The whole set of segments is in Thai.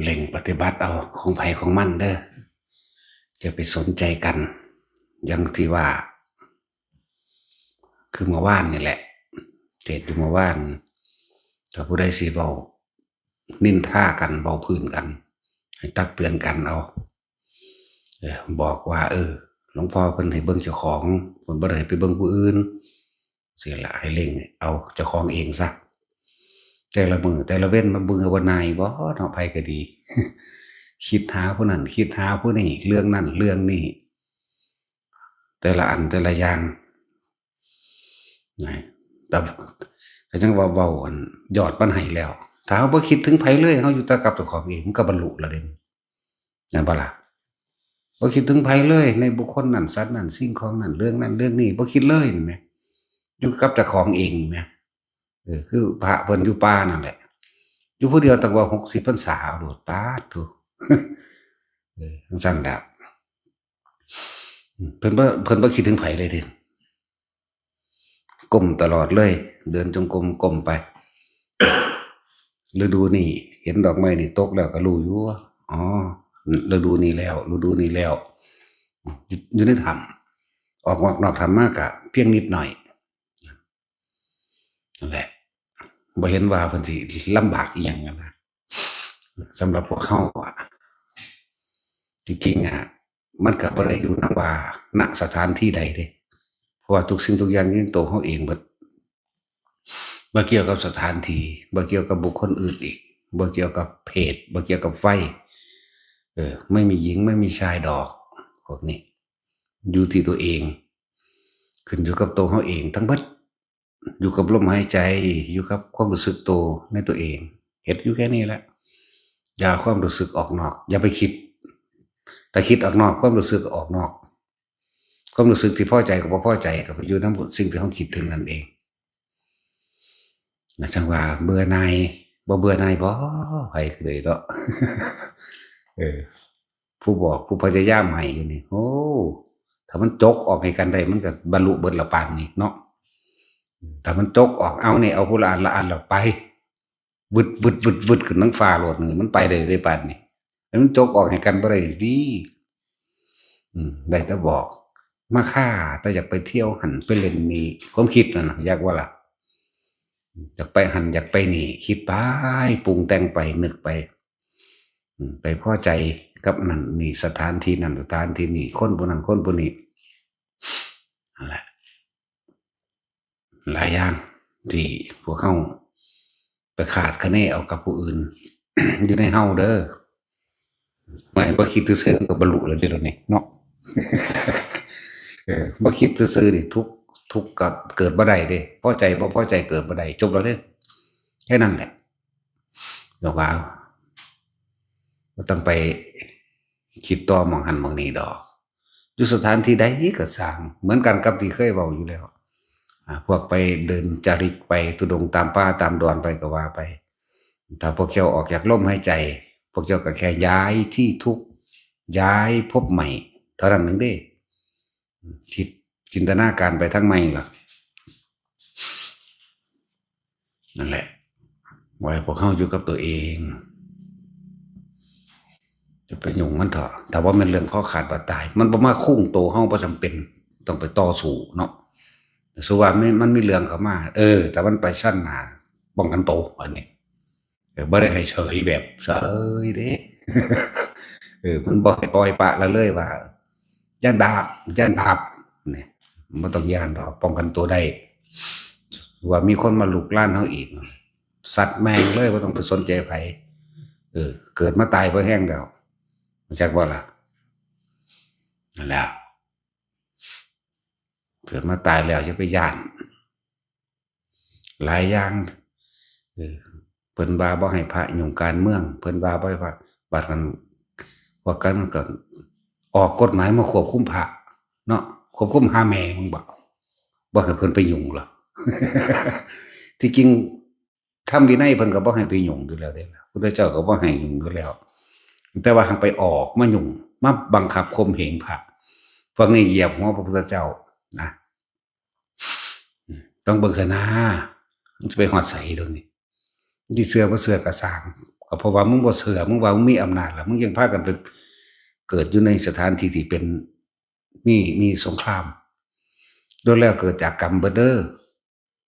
เล่งปฏิบัติเอาของไผของมันเด้อจะไปสนใจกันอย่างที่ว่าคือเมื่อวานนี่แหละเทศอยู่เมื่อวานถ้าผู้ใดสิเว้านินทากันเว้าพื้นกันให้ตักเตือนกันเอาบอกว่าหลวงพ่อเพิ่นให้เบิ่งเจ้าของเพิ่นบ่ได้ให้ไปเบิ่งผู้อื่นเสียละให้เล่งเอาเจ้าของเองซะแต่ละมื้อแต่ละเว้นมาเบื่อบ่นายบ่เนาะไผก็ดี คิดหาผู้นั้นคิดหาผู้นี้เรื่องนั้นเรื่องนี้แต่ละอันแต่ละอย่างนะแต่ก็จังว่าเว้าอันยอดมันให้แล้วถ้าเฮาบ่คิดถึงไผเลยเฮาอยู่แต่กับเจ้าของเองมันก็บรรลุแล้วเด้แม่นบ่ล่ะบ่คิดถึงไผเลยในบุคคลนั้นสัตว์นั้นสิ่งของนั้นเรื่องนั้นเรื่องนี้บ่คิดเลยนี่แหมอยู่กับเจ้าของเองนี่แหมคือพระเพิ่นอยู่ป่านั่นแหละอยู่ผู้เดียวตั้งว่า60พรรษาโลดป๊าดโธจังซั่นแหละเพิ่นบ่คิดถึงไผเลยเด้ก้มตลอดเลยเดินจงกรมก้มไปฤดูนี้เห็นดอกไม้นี่ตกแล้วก็รู้อยู่ว่าอ๋อฤดูนี้แล้วอยู่ในถ้ำออกนอกถ้ำมากะเพียงนิดหน่อยนั่นแหละบ่เห็นว่าเพิ่นสิลำบากอีหยังนะสำหรับพวกเขาอะจริงๆอะมันก็บ่ได้อยู่นำว่าณสถานที่ใดเด้เพราะว่าทุกสิ่งทุกอย่างอยู่ในตัวเขาเองเบิดบ่เกี่ยวกับสถานที่บ่เกี่ยวกับบุคคลอื่นอีกบ่เกี่ยวกับเพศบ่เกี่ยวกับไฟไม่มีหญิงไม่มีชายดอกพวกนี้อยู่ที่ตัวเองขึ้นอยู่กับตัวเขาเองทั้งเบิดอยู่กับลมหายใจอยู่กับความรู้สึกตัวในตัวเองเฮ็ดอยู่แค่นี้แหละอย่าเอาความรู้สึกออกนอกอย่าไปคิดถ้าคิดออกนอกความรู้สึกก็ออกนอกความรู้สึกที่พอใจกับบ่พอใจก็ไปอยู่นำสิ่งที่เขาคิดถึงนั่นเองนะจังว่าเบื่อหน่ายบ่เบื่อหน่ายบ่ไผก็เลยเนาะ เออผู้บอกผู้พยายามให้อยู่นี่โอ้ถ้ามันจกออกให้กันได้มันก็บรรลุเบิดละปานนี่เนาะถ้ามันจกออกเอานี่เอาผู้ละอันละอันแล้วไปวึดวึดวึดวึดขึ้นทั้งฟ้าโลดนี่มันไปได้เลยปานนี่แล้วมันจกออกให้กันบ่ได้ดีได้แต่บอกมาค่าแต่อยากไปเที่ยวหันไปเล่นนี่ความคิดนั่นน่ะอยากว่าล่ะอยากไปหันอยากไปนี่คิดไปปรุงแต่งไปนึกไปไปพอใจกับนั่นนี่สถานที่นั่นสถานที่นี่คนผู้นั้นคนผู้นี้นั่นแหละหลายอย่างที่พวกเขาไปขาดคะเนเอากับผู้อื่น อยู่ในเฮาเด้อไม่บ่คิดซื่อๆก็บรรลุแล้วเดี๋ยวนี้เนาะ บ่คิดซื่อๆนี่ทุกข์ก็เกิดบ่ได้เด้พอใจบ่พอใจเกิดบ่ได้จบแล้วเด้แค่นั้นแหละบอกว่าบ่ต้องไปคิดต่อหม้องหั้นหม้องนี้ดอกอยู่สถานที่ใดก็สร้างเหมือนกันกับที่เคยเว้าอยู่แล้วพวกไปเดินจาริกไปทุดงค์ตามป่าตามดอนไปก็ว่าไปถ้าพวกเจ้าออกจากลมหายใจพวกเจ้าก็แค่ย้ายที่ทุกข์ย้ายภพใหม่เท่านั้นเองเด้คิดจินตนาการไปทั้งใหม่ล่ะนั่นแหละไว้พวกเขาอยู่กับตัวเองจะไปยุ่งมันเถอะแต่ว่ามันเรื่องข้อขาดบาดตายมันบ่มาคุ้งโตเฮาบ่จำเป็นต้องไปต่อสู้เนาะสู้ว่ามันมีเรื่องเข้ามาแต่มันไปชั้นหน้าป้องกันโตอันนี้บ่ได้ให้เฉยแบบเฉยเด้ มันบ่ให้ปล่อยปละละเลยว่าย่านบาปนี่บ่ต้องย้านดอกป้องกันตัวได้ว่ามีคนมาลุกลานเฮาอีกสัตว์แม่งเลยบ่ต้องไปสนใจไผเกิดมาตายเพราะแห้งแล้วรู้จักบ่ล่ะนั่นแหละเกิดมาตายแล้วอย่าไปย้านหลายอย่างเพิ่นว่าบ่ให้พระยุ่งการเมืองเพิ่นว่าบ่ให้พระบัดกันว่ากันก็ออกกฎหมายมาควบคุมพระเนาะควบคุมหาแม่มึงบ่ให้เพิ่นไปยุ่งหรอก ที่จริงธรรมวินัยเพิ่นก็บ่ให้ไปยุ่งอยู่แล้วเด้พุทธเจ้าก็บ่ให้ยุ่งอยู่แล้วแต่ว่าหั้นไปออกมายุ่งมาบังคับข่มเหงพระพวกนี้เหยียบหัวพระพุทธเจ้านะต้องเบิ่งซะนะมันจะไปฮอดไสตรงนี้ที่เชื่อบ่เชื่อก็สร้าง ก็เพราะว่ามึงบ่เชื่อมึงว่ามึงมีอำนาจแล้วมึงยังพากันไปเกิดอยู่ในสถานที่ที่เป็นมีสงครามโดยแล้วเกิดจากกรรมเบิดเด้อ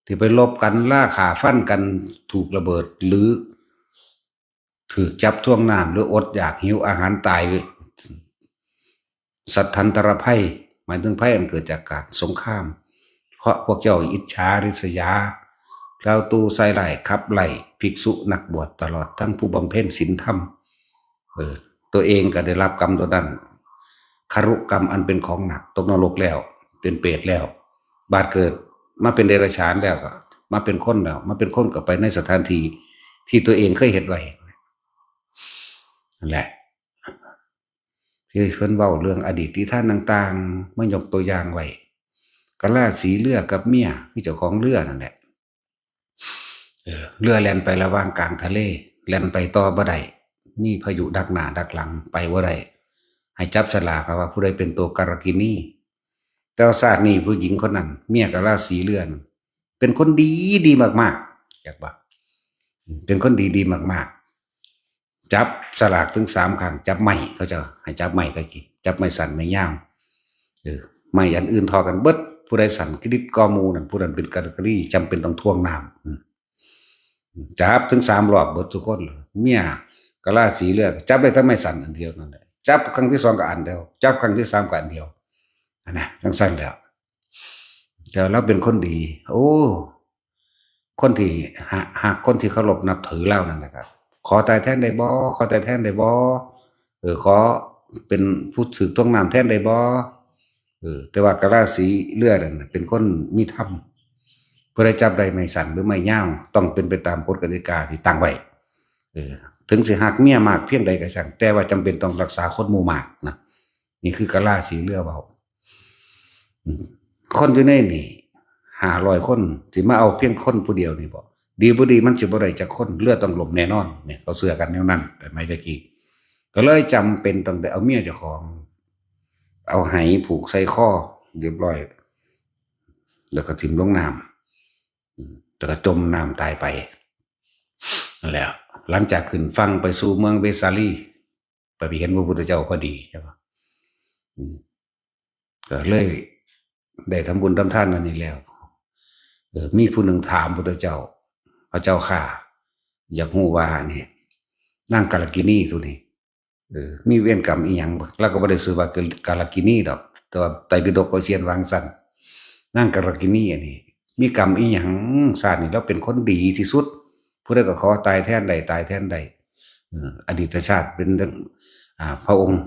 ที่ไปลบกันล่าขาฟันกันถูกระเบิดหรือถูกจับท่วงน้ำหรืออดอยากหิวอาหารตายสัตทันตรภัยหมายถึงภัยอันเกิดจากการสงครามเพราะพวกเจ้าอิจฉาริษยาเราตูใส่ไหล่ขับไหล่ภิกษุนักบวชตลอดทั้งผู้บำเพ็ญศีลธรรมตัวเองก็ได้รับกรรมตัวนั้นคารุกรรมอันเป็นของหนักตกนรกแล้วเป็นเปรตแล้วบาดเกิดมาเป็นเดรัจฉานแล้วก็มาเป็นคนแล้วมาเป็นคนก็ไปในสถานที่ที่ตัวเองเคยเห็นไว้นั่นแหละที่เพิ่นเว้าเรื่องอดีตที่ท่านต่างๆมายกตัวอย่างไว้กะลาสีเรือกับเมียคือเจ้าของเรือนั่นแหละเรือแล่นไประหว่างกลางทะเลแล่นไปต่อบ่ได้มีพายุดักหน้าดักหลังไปบ่ได้ให้จับฉลากว่าผู้ใดเป็นตัวการกินีแต่ว่าชาตินี้ผู้หญิงคนนั้นเมียกะลาสีเรือนเป็นคนดีดีมากๆอยากว่าเป็นคนดีดีมากๆจับสลากถึง3ครั้งจับไม้เขาจะให้จับไม้ตะกี้จับไม้สั่นไม้ยาวไม้อันอื่นทอกันเบิดผู้ใดสั่นกริดกอมูนั่นผู้นั้นเป็นการกินีจำเป็นต้องทวงน้ำจับถึง3รอบเบิดทุกคนเมียกะลาสีเรือจับได้แต่ไม้สั่นอันเดียวนั่นแหละจับครั้งที่2ก็อันเดียวจับครั้งที่3ก็อันเดียวนะจังสั้นแล้วแต่เราเป็นคนดีโอ้คนที่หากคนที่เคารพนับถือเรานั่นแหละครับขอตายแทนได้บ่ขอตายแทนได้บ่ขอเป็นผู้ถือต้องนำแทนได้บ่แต่ว่ากะลาสีเลือดนั่นเป็นคนมีธรรมเพื่อได้จับได้ไม่สั่นหรือไม่ย่าวต้องเป็นไปตามกฎกติกาที่ตั้งไว้ถึงสิหักเมียมากเพียงใดก็ช่างแต่ว่าจำเป็นต้องรักษาคนหมู่มากนะนี่คือกะลาสีเลือดเบาคนอยู่ในนี่500คนสิมาเอาเพียงคนผู้เดียวนี่บ่ดีบ่ดีมันสิบ่ได้จักคนเลือดต้องหลบแน่นอนเนี่ยเขาเชื่อกันแนวนั้นแต่ไม่ตะกี้ก็เลยจำเป็นต้องได้เอาเมียเจ้าของเอาไหผูกใส่คอเรียบร้อยแล้วก็ถิ่มลงน้ำแล้วก็จมน้ำตายไปนั่นแหละหลังจากขึ้นฟังไปสู่เมืองเวสาลีไปเห็นพระพุทธเจ้าพอดีใช่ปะก็เลยได้ทำบุญทำทานนั่นนี่แล้วมีผู้หนึ่งถามพุทธเจ้าพระเจ้าข้าอยากรู้ว่าเนี่ยนางกาลกินีตัวนี้มีเวรกรรมอีหยังแล้วก็บ่ได้ชื่อว่ากาลกินีดอกแต่ว่าไตรปิฎกก็เขียนวางสั่นนางกาลกินีอันนี้มีกรรมอีหยังชาตินี้แล้วเป็นคนดีที่สุดผู้ใดก็ขอตายแทนใดตายแทนใดอดีตชาติเป็นพระองค์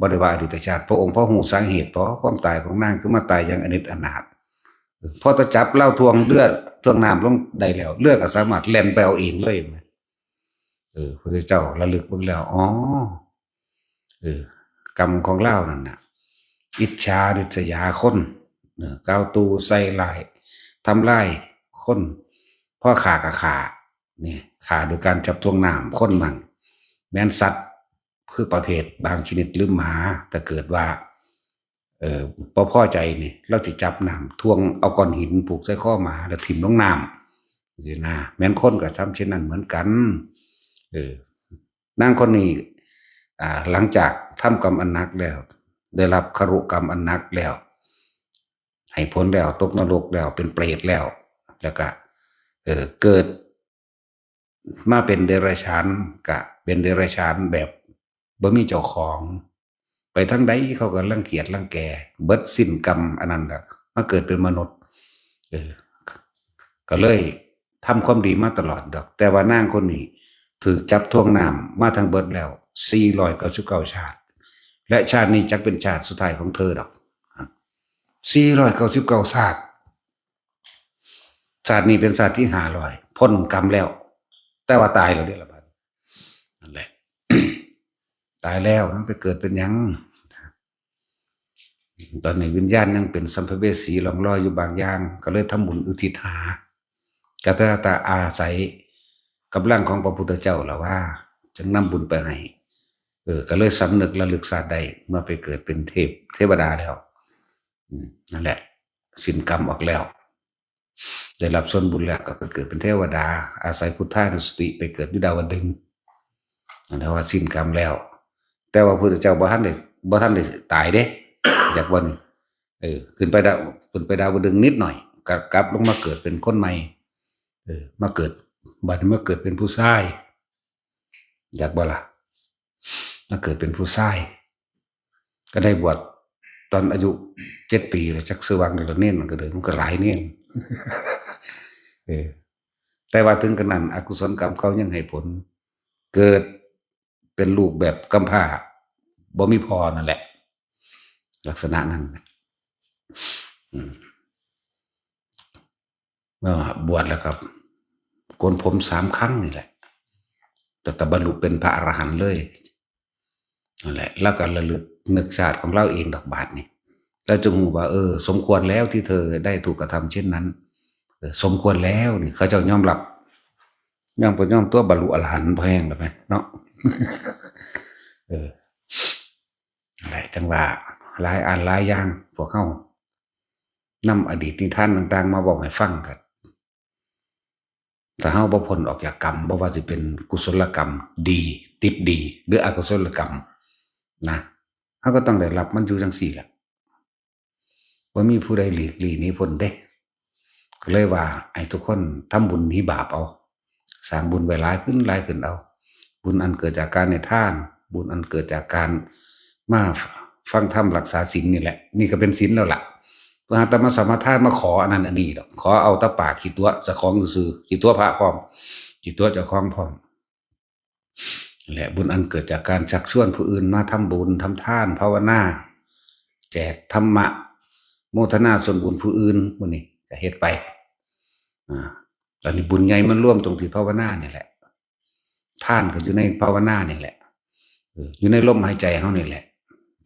บ่ได้ว่าอดีตชาติพระองค์เพราะหูสาเหตุเพราะความตายของนางคือมาตายอย่างอนิจอนาถพอตะจับเล่าทวงเลือดทวงน้ำลงได้แล้วเลือดก็สามารถแล่นไปเอาเองเลยพระเจ้าระลึกเบิ่งแล้วอ๋อกรรมของเล่านั่นน่ะอิจฉาริษยาคนก้าวตูใส่ลายทำลายคนพ่อขากับขาเนี่ยขาโดยการจับทวงน้ำคนมั่งแม้นสัตว์คือประเภทบางชนิดหรือหมาแต่เกิดว่าพ่อใจนี่เราจะจับน้ำทวงเอาก้อนหินผูกใส่ข้อหมาแล้วถิ่มลงน้ำสินะแม้นคนก็ทำเช่นนั้นเหมือนกันนางคนนี้หลังจากทำกรรมอันหนักแล้วได้รับคารุกรรมอันหนักแล้วให้พ้นแล้วตกนรกแล้วเป็นเปรตแล้วก็เกิดมาเป็นเดรัจฉานกะเป็นเดรัจฉานแบบบ่มีเจ้าของไปทั้งใดเขาก็รังเกียจรังแกเบิดสิ้นกรรมอันนั้นละมาเกิดเป็นมนุษย์ก็เลยทำความดีมาตลอดดอกแต่ว่านางคนนี้ถือจับทวงน้ำมาทั้งเบิดแล้ว499ชาติและชาตินี้จักเป็นชาติสุดท้ายของเธอดอก499ชาตินี้เป็นชาติที่500พ้นกรรมแล้วแต่ว่าตายแล้วเด้อละบัดนั่นแหละ ตายแล้วนั่นไปเกิดเป็นยังตอนนี้วิญญาณยังเป็นสัมภเวสีหลงลอยอยู่บางอย่างก็เลยทำบุญอุทิศหากตาอาศัยกำลังของพระพุทธเจ้าแล้วว่าจึงนำบุญไปให้ก็เลยสำนึกระลึกชาติใดเมื่อไปเกิดเป็นเทวดาแล้วนั่นแหละสิ้นกรรมออกแล้วได้รับส่วนบุญแล้วก็ไปเกิดเป็นเทวดาอาศัยพุทธานุสติไปเกิดที่ดาวดึงส์ แต่ว่าสิ้นกรรมแล้ว แต่ว่าพระพุทธเจ้าบ่ทันได้ตายเด้จากวันนี้ขึ้นไปดาวดึงส์นิดหน่อยกลับลงมาเกิดเป็นคนใหม่มาเกิดบัดนี้มาเกิดเป็นผู้ชายอยากบ่ล่ะมาเกิดเป็นผู้ชายก็ได้บวชตอนอายุ7 ปีแล้วจักซื้อวังแล้วเน้นมันก็เลยมันก็หลายเน้นแต่ว่าถึงขนาดอกุศลกรรมเขายังให้ผลเกิดเป็นลูกแบบกำพร้าบ่มีพ่อนั่นแหละลักษณะนั้นเมื่อบวชแล้วครับโกนผม3 ครั้งนี่แหละแต่ก็บรรลุเป็นพระอรหันต์เลยนั่นแหละแล้วก็ระลึกนึกชาติของเราเองดอกบาทนี่แล้วจงรู้ว่าสมควรแล้วที่เธอได้ถูกกระทำเช่นนั้นสมควรแล้วนี่เขาเจ้ายอมรับย่อมตัวบรรลุอรหันต์แพงแล้วไหมเนาะอะไรจังว่าหลายอันหลายอย่างพวกเขานำอดีตนิทานต่างๆมาบอกให้ฟังกันแต่เฮาบ่พ้นออกจากกรรมบ่ว่าสิเป็นกุศลกรรมดีติดดีหรืออกุศลกรรมนะเฮาก็ต้องได้รับมันอยู่จังซี่แหละบ่มีผู้ใดหลีกลี่หนีพ้นเด้ก็เลยว่าไอ้ทุกคนทำบุญหนีบาปเอาสร้างบุญไว้หลายขึ้นเอาบุญอันเกิดจากการในทานบุญอันเกิดจากการมาฟังธรรมรักษาศีลนี่แหละนี่ก็เป็นศีลแล้วล่ะตัวอาตมาสมาทานมาขออันนั้นอันนี้ดอกขอเอาตะปากขี้ตัวเจ้าของซื่อขี้ตัวพระพร้อมขี้ตัวเจ้าของพร้อมและบุญอันเกิดจากการชักชวนผู้อื่นมาทำบุญทำทานภาวนาแจกธรรมะโมทนาส่วนบุญผู้อื่นมื้อนี้ก็เฮ็ดไปตอนนี้บุญใหญ่มันร่วมตรงที่ภาวนานี่แหละท่านก็อยู่ในภาวนานี่แหละอยู่ในลมหายใจเฮานี่แหละ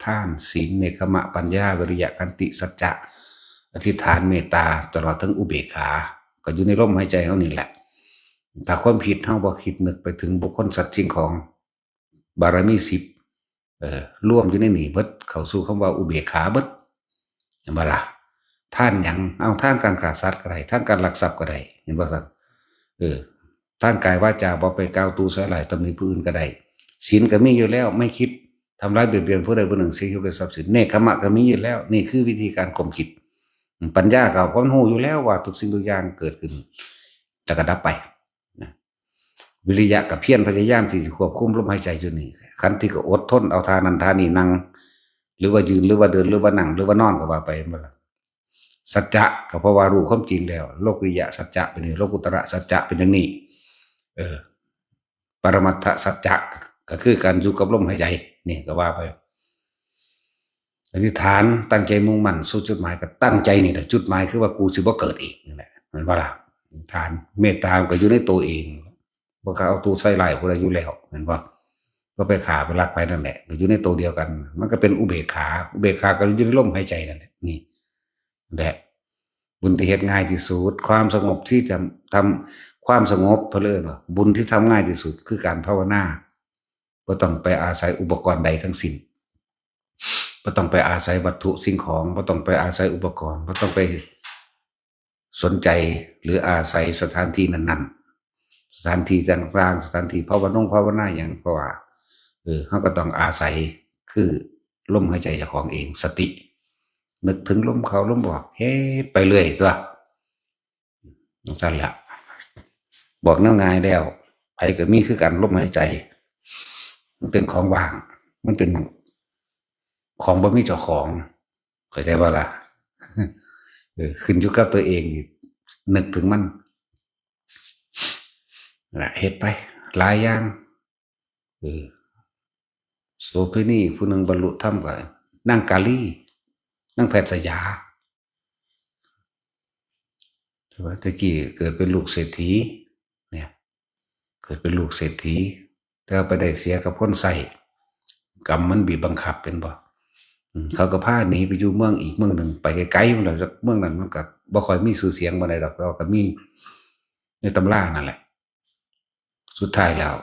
ท่านศีลเนกขมะปัญญาวิริยะขันติสัจจะอธิษฐานเมตตาตลอดทั้งอุเบกขาก็อยู่ในลมหายใจเฮานี่แหละถ้าความผิดเฮาบ่คิดนึกไปถึงบุคคลสัตว์สิ่งของบารมี10ร่วมอยู่ในนี้เบิดเข้าสู่คำว่าอุเบกขาเบิดเห็นบ่ล่ะท่านหยังเอาท่านการฆ่าสัตว์ก็ได้ท่านการลักทรัพย์ก็ได้เห็นบ่ครับท่านกายวาจาบ่ไปกล่าวตูใส่ร้ายตำหนิผู้อื่นก็ได้ศีลก็มีอยู่แล้วไม่คิดทำร้ายเบียดเบียนผู้ใดผู้หนึ่งเสียชีวิตด้วยทรัพย์สินเนกขมะก็มีอยู่แล้วนี่คือวิธีการข่มจิตปัญญาก็พร้อมรู้อยู่แล้วว่าทุกสิ่งทุกอย่างเกิดขึ้นจะกระดับไปนะวิริยะกับเพียรพยายามที่จะควบคุมลมหายใจอยู่นี่ขันติก็อดทนเอาทานันทานี่นั่งหรือว่ายืนหรือว่าเดินหรือว่านั่งหรือว่านอนก็ว่าไปบ่ล่ะสัจจะก็เพราะว่ารู้ความจริงแล้วโลกุริยะสัจจะเป็นอย่างนี้โลกุตระสัจจะเป็นอย่างนี้ปรมัตถสัจจะก็คือการอยู่กับลมหายใจนี่ก็ว่าไปอธิษฐานตั้งใจมุ่งมั่นสู่จุดหมายก็ตั้งใจนี่แหละจุดหมายคือว่ากูสิบ่เกิดอีกนั่นแหละมันว่าล่ะทานเมตตาก็อยู่ในตัวเองบ่เขาเอาตัวใส่ร้ายผู้ใดอยู่แล้วนั่นว่าก็ไปฆ่าไปลักไปนั่นแหละอยู่ในตัวเดียวกันมันก็เป็นอุเบกขาก็อยู่ในลมหายใจนั่นแหละนี่แหละบุญที่เฮ็ดง่ายที่สุดความสงบที่จะทำความสงบเพลินว่าบุญที่ทำง่ายที่สุดคือการภาวนาบ่ต้องไปอาศัยอุปกรณ์ใดทั้งสิ้นบ่ต้องไปอาศัยวัตถุสิ่งของบ่ต้องไปอาศัยอุปกรณ์บ่ต้องไปสนใจหรืออาศัยสถานที่นั้นๆสถานที่ต่างๆสถานที่ภาวนาอย่างเพราะว่าเขาก็ต้องอาศัยคือลมหายใจเจ้าของเองสตินึกถึงลมเข้าลมออกเฮ็ดไปเรื่อยตัวนั่นแหละบอกแนวง่ายแล้วไผก็มีคือกันลมหายใจมันเป็นของว่างมันเป็นของบ่มีเจ้าของเข้าใจบ่ล่ะขึ้นอยู่กับตัวเองนึกถึงมันน่ะเฮ็ดไปหลายอย่างโสเภณีผู้หนึ่งบรรลุธรรมก็นั่งกาลีนั่งแพทย์สยาแต่ว่าตะกี้เกิดเป็นลูกเศรษฐีเนี่ยเกิดเป็นลูกเศรษฐีแต่ไปได้เสียกับคนใส่กรรมมันบีบบังคับเป็นบ่เขาก็พาหนีไปอยู่เมืองอีกเมืองหนึ่งไปไกลๆมันแล้วจากเมืองนั้นมันก็บ่ค่อยมีชื่อเสียงบ่ได้ดอกเราก็มีในตำรานั่นแหละสุดท้ายแล้ว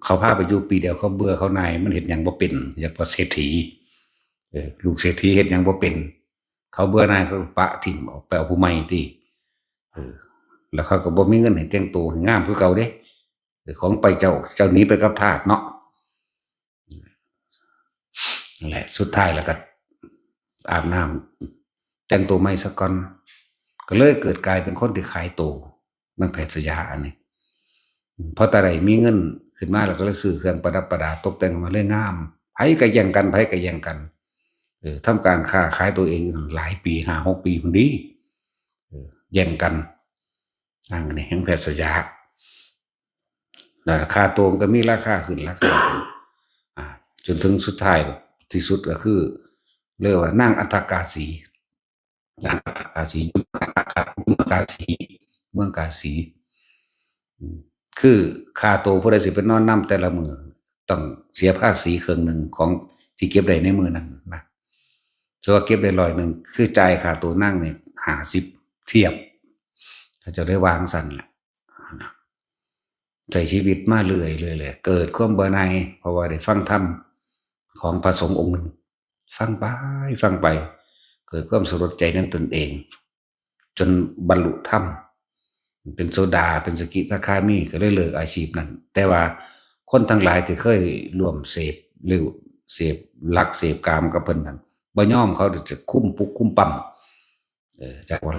เขาพาไปอยู่ปีเดียวเขาเบื่อเขานายมันเฮ็ดหยังบ่เป็นอยากเป็นเศรษฐีลูกเศรษฐีเฮ็ดหยังบ่เป็นเขาเบื่อนายเขาปะถิ่มออกไปเอาผู้ใหม่ติแล้วเขาก็บ่มีเงินให้แต่งตัวให้งามคือเก่าเด้ ของไปเจ้าหนีไปกับทาสเนาะนั่นแหละสุดท้ายแล้วก็อาบน้ำแต่งตัวไม่สักก่อนก็เลยเกิดกลายเป็นคนที่ขายตัวนักแพทย์สยาอันนี้เพราะแต่ไหนมีเงินขึ้นมาแล้วก็เลยซื้อเครื่องประดับประดาตกแต่งมาเลยงามไผก็แย่งกันไผก็แย่งกันทำการค้าขายตัวเองหลายปี5-6 ปีคนดีแย่งกันนั่งนี่แห่งแพทย์สยาราคาตัวก็มีราคาขึ้นราคาจนถึงสุดท้ายที่สุดก็คือเรียกว่านั่งอัฏฐกาสีนางอัฏฐกาสียุมกาสีเมืองกาสีคือค่าตัวผู้ใดสิเป็นนอนนำแต่ละมือต้องเสียภาษีครึ่งหนึ่งของที่เก็บได้ในมือนั้นนะส่วนเก็บได้100คือจ่ายค่าตัวนั่งเนี่ย50เทียบถ้าจะได้วางสั่นแหละใช้ชีวิตมาเรื่อยเลยเกิดความเบื่อหน่ายเพราะว่าได้ฟังธรรมของพระสงฆ์องค์หนึ่งฟังไปเกิดความสลดใจในตนเองจนบรรลุธรรมเป็นโซดาเป็นสกิทาคามีก็เลยเลิกอาชีพนั้นแต่ว่าคนทั้งหลายที่เคยร่วมเสพหรือเสพลักเสพกามกับเพิ่นนั้นบ่ยอมเขาจะคุ้มปุกคุ้มปั๊มจากว่า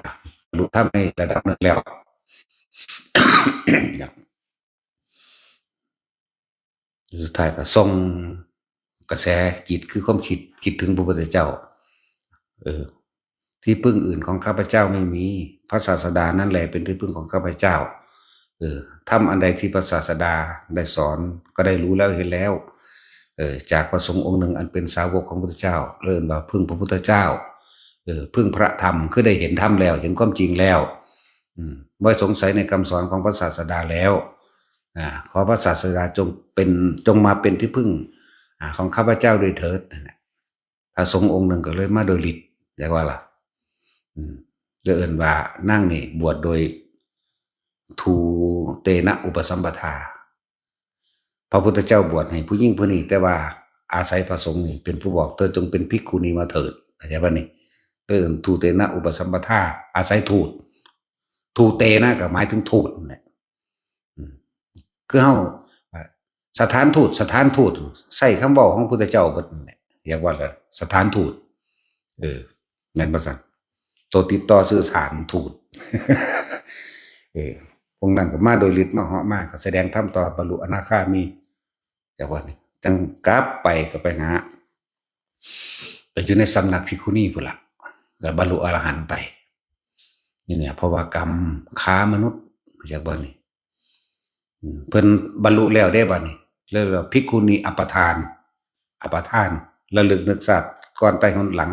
บรรลุธรรมในระดับนึงแล้วสุดท้ายก็ส่งกระแสจิตคือความคิดถึงพระพุทธเจ้าที่พึ่งอื่นของข้าพเจ้าไม่มีพระศาสดานั่นแหละเป็นที่พึ่งของข้าพเจ้าทำอันใดที่พระศาสดาได้สอนก็ได้รู้แล้วเห็นแล้วจากพระสงฆ์องค์หนึ่งอันเป็นสาวกของพระพุทธเจ้าเริ่มว่าพึ่งพระพุทธเจ้าพึ่งพระธรรมคือได้เห็นธรรมแล้วเห็นความจริงแล้วไม่สงสัยในคำสอนของพระศาสดาแล้วขอพระศาสดาจงมาเป็นที่พึ่งของข้าพเจ้าโดยเถิดพระสงฆ์องค์หนึ่งก็เลยมาโดยฤทธิ์เรียกว่าล่ะจะเอิ่นว่านั่งนี่บวชโดยทูเตนะอุปสัมปทาพระพุทธเจ้าบวชให้ผู้ยิ่งผู้นี้แต่ว่าอาศัยพระสงฆ์นี่เป็นผู้บอกเธอจงเป็นภิกขุณีมาเถิดเข้าใจป่ะนี่ทูเตนะอุปสัมปทาอาศัยทูเตนะก็หมายถึงทูตเนี่ยคือเฮาสถานทูตใส่คำบอกของพระพุทธเจ้าเบิดเนี่ยเรียกว่าสถานทูตแม่นบ่ซั่นตัวติดต่อสื่อสารทูตพวกนั้นก็มาโดยฤทธิ์มาเหาะมาก็แสดงธรรมต่อบรรลุอนาคามีจากว่านี่จังกลับไปก็ไปหาไปอยู่ในสำนักภิกขุณีพุ่นล่ะก็บรรลุอรหันต์ไปนี่เนี่ยเพราะว่ากรรมค้ามนุษย์จากบ่นี่เพิ่นบรรลุแล้วได้บ่นี่เรียกว่าภิกขุณีอัปทานระลึกนึกชาติก่อนตายหนหลัง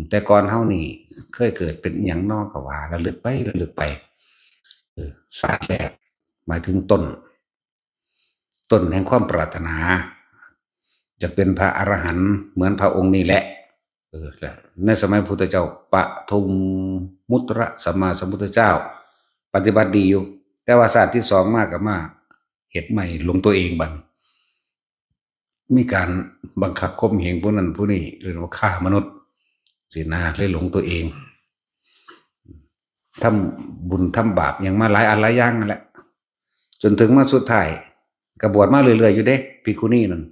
แต่ก่อนเฮานี่เคยเกิดเป็นหยังนอกก็ว่าระลึกไปศาสตร์แรกหมายถึงต้นแห่งความปรารถนาจะเป็นพระอรหันต์เหมือนพระองค์นี้แหละในสมัยพุทธเจ้าปฐมมุตระสัมมาสัมพุทธเจ้าปฏิบัติดีอยู่แต่ว่าศาสตร์ที่2มากกับมาเฮ็ดใหม่ลงตัวเองบัดมีการบังคับข่มเหงผู้นั้นผู้นี้หรือว่าฆ่ามนุษย์สินะเลยหลงตัวเองทำบุญทำบาปอย่างมาหลายอันหลายอย่างนั่นแหละจนถึงมาสุดท้ายกระบวดมาเรื่อยๆอยู่เด้ภิกขุณีนั่น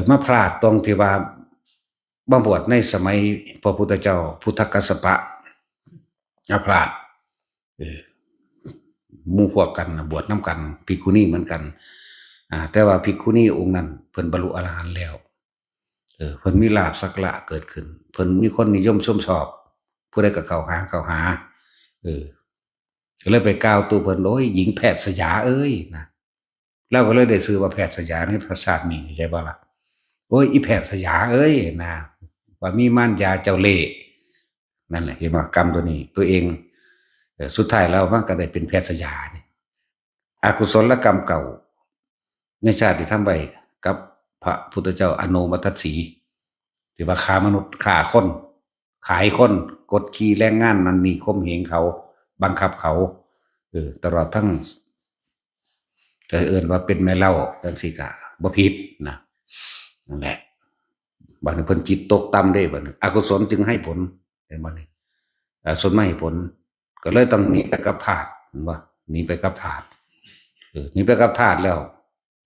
มาพลาดตรงที่ว่ามาบวชในสมัยพระพุทธเจ้าพุทธกัสสปะพลาดหมู่พวกกันบวชน้ำกันภิกขุณีเหมือนกันแต่ว่าภิกขุณีองค์นั้นเพิ่นบรรลุอรหันต์แล้วเพิ่นมีลาภสักละเกิดขึ้นเพิ่นมีคนนิยมชมชอบผู้ใดก็เข้าหาก็เลยไปกล่าวตัวเพิ่นโอ้ยหญิงแพทย์สยาเอ้ยนะแล้วก็เลยได้ชื่อว่าแพทย์สยาในภาษานี้ใช่บ่ล่ะโอ้ยอีแพทย์สยาเอ้ยนะว่ามีม่านยาเจ้าเล่ห์นั่นแหละเห็นว่ากรรมตัวนี้ตัวเองสุดท้ายแล้วมันก็ได้เป็นแพทย์สยานี่อกุศลกรรมเก่าในชาติที่ทำไว้กับพระพุทธเจ้าอโนมัตสีที่ว่าฆ่ามนุษย์ฆ่าคนขายคนกดขี่แรงงานนั่นนี่ข่มเหงเขาบังคับเขาตลอดทั้งจะเอิ้นว่าเป็นแม่เล่าจังซี่ก็บ่ผิดนะนั่นแหละบัดนี้เพิ่นจิตตกต่ำได้บัดนี้อกุศลจึงให้ผลเห็นบ่นี่อกุศลไม่ให้ผลก็เลยต้องหนีไปกับธาตุเห็นบ่หนีไปกับธาตุ นี่ไปกับทาสแล้ว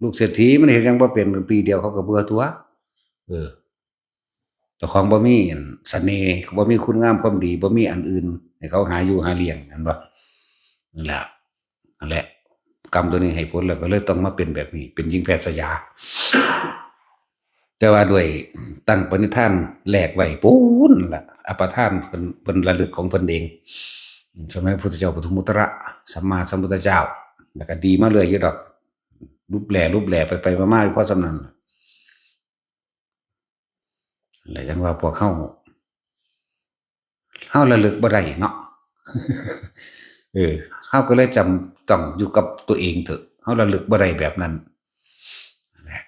ลูกเศรษฐีมันเห็นยังบ่เป็นปีเดียวเขาก็เบื่อตัวเออแต่ของบ่มีเสน่ห์บ่มีคุณงามความดีบ่มีอันอื่นให้เขาหาอยู่หาเลี้ยงนั่นบ่นั่นแหละนั่นแหละกรรมตัวนี้ให้ผลแล้วก็เลยต้องมาเป็นแบบนี้เป็นหญิงแพทย์สยาแต่ว่าด้วยตั้งปณิธานแลกไว้ปูนล่ะอปทานเพิ่นระลึกของเพิ่นเองสมัยพระพุทธเจ้าปฐมมุตระสัมมาสัมพุทธเจ้าแล้วก็ดีมาเรื่อยอยู่ดอกรูปแหล่ไปมาๆเพราะสำนั้นแล้วจังว่าพวกเฮาระลึกบ่ได้เนาะเฮาก็เลยจำต้องอยู่กับตัวเองเถอะเฮาระลึกบ่ได้แบบนั้นนั่นแหละ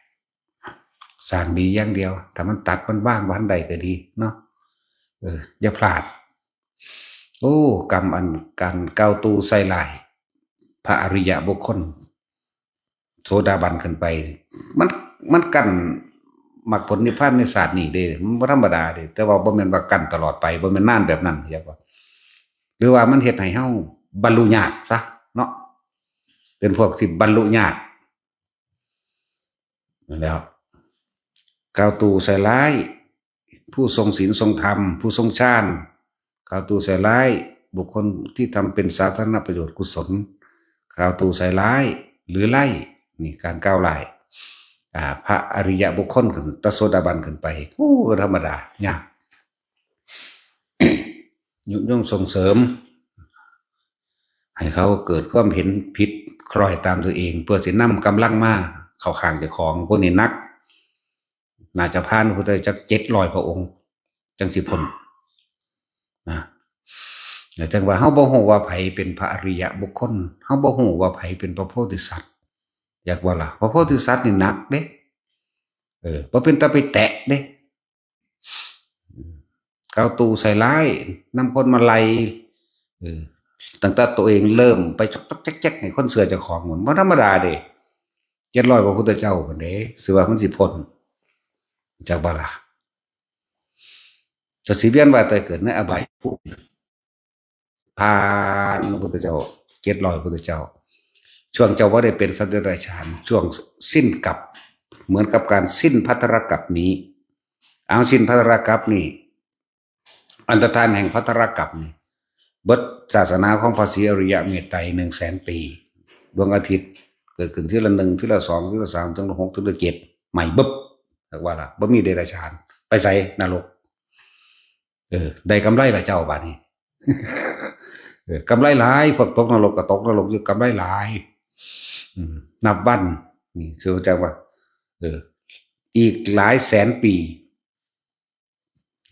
สร้างดีอย่างเดียวถ้ามันตัดมันบ้างวันใดก็ดีเนาะอย่าพลาดโอ้กรรมอันการก้าวตูใส่ลายพระอริยะบุคคลโสดาบันขึ้นไปมันมันกั้นมรรคผลนิพพานในศาสตร์นี้เด้มันบ่ธรรมดาเด้แต่ว่าบ่แม่นว่ากั้นตลอดไปบ่แม่นนานแบบนั้นเข้าใจบ่หรือว่ามันเฮ็ดให้เฮาบรรลุยากซะเนาะเป็นพวกที่บรรลุยากนั่นแล้วกล่าวตู่ใส่ร้ายผู้ทรงศีลทรงธรรมผู้ทรงฌานกล่าวตู่ใส่ร้ายบุคคลที่ทำเป็นสาธารณประโยชน์กุศลกล่าวตู่ใส่ร้ายหรือไล่นี่การก้าวไล่พระอริยะบุคคลขึ้นตโสดาบันขึ้นไปโอ้ธรรมดายากยุยงส่งเสริมให้เขาเกิดความเห็นผิดคล้อยตามตัวเองเพื่อสินำกำลังมาเข้าข้างเจ้าของพวกนี้นักน่าจะผ่านพระพุทธเจ้า700พระองค์จังสิพ้นนะแต่จังว่าเฮาบ่ฮู้ว่าไผเป็นพระอริยะบุคคลเฮาบ่ฮู้ว่าไผเป็นพระโพธิสัตว์อยากว่าล่ะพระโพธิสัตว์นี่หนักเด้บ่เป็นตาไปแตะเด้ก้าวตู่ใส่ร้ายนำคนมาไล่ตั้งแต่ตัวเองเริ่มไปจกแจ๊กให้คนเสือเจ้าของหมดบ่ธรรมดาเด้700พระพุทธเจ้าพุ่นเด้สิว่ามันสิพ้นจากบ่ล่ะจะสิเวียนว่ายตายเกิดในอบายภูมิผ่านพระพุทธเจ้า700พระพุทธเจ้าช่วงเจ้าว่าได้เป็นสัตว์เดรัจฉานช่วงสิ้นกับเหมือนกับการสิ้นภัทรกัปนี้เอาสิ้นภัทรกัปนี่อันตรธานแห่งภัทรกัปนี่เบิดศาสนาของพระศรีอริยเมตไตร100,000 ปีดวงอาทิตย์เกิดขึ้นทีละ1ทีละ2ทีละ3ทีละ6ทีละ7ใหม่บึ๊บเรียกว่าล่ะบ่มีเดรัจฉานไปใส่นรกได้กำไรละเจ้าบาดนี้กำไรหลายพวกตกนรกก็ตกนรกอยู่กำไรหลายนับวันนี่คือจังว่าอีกหลายแสนปี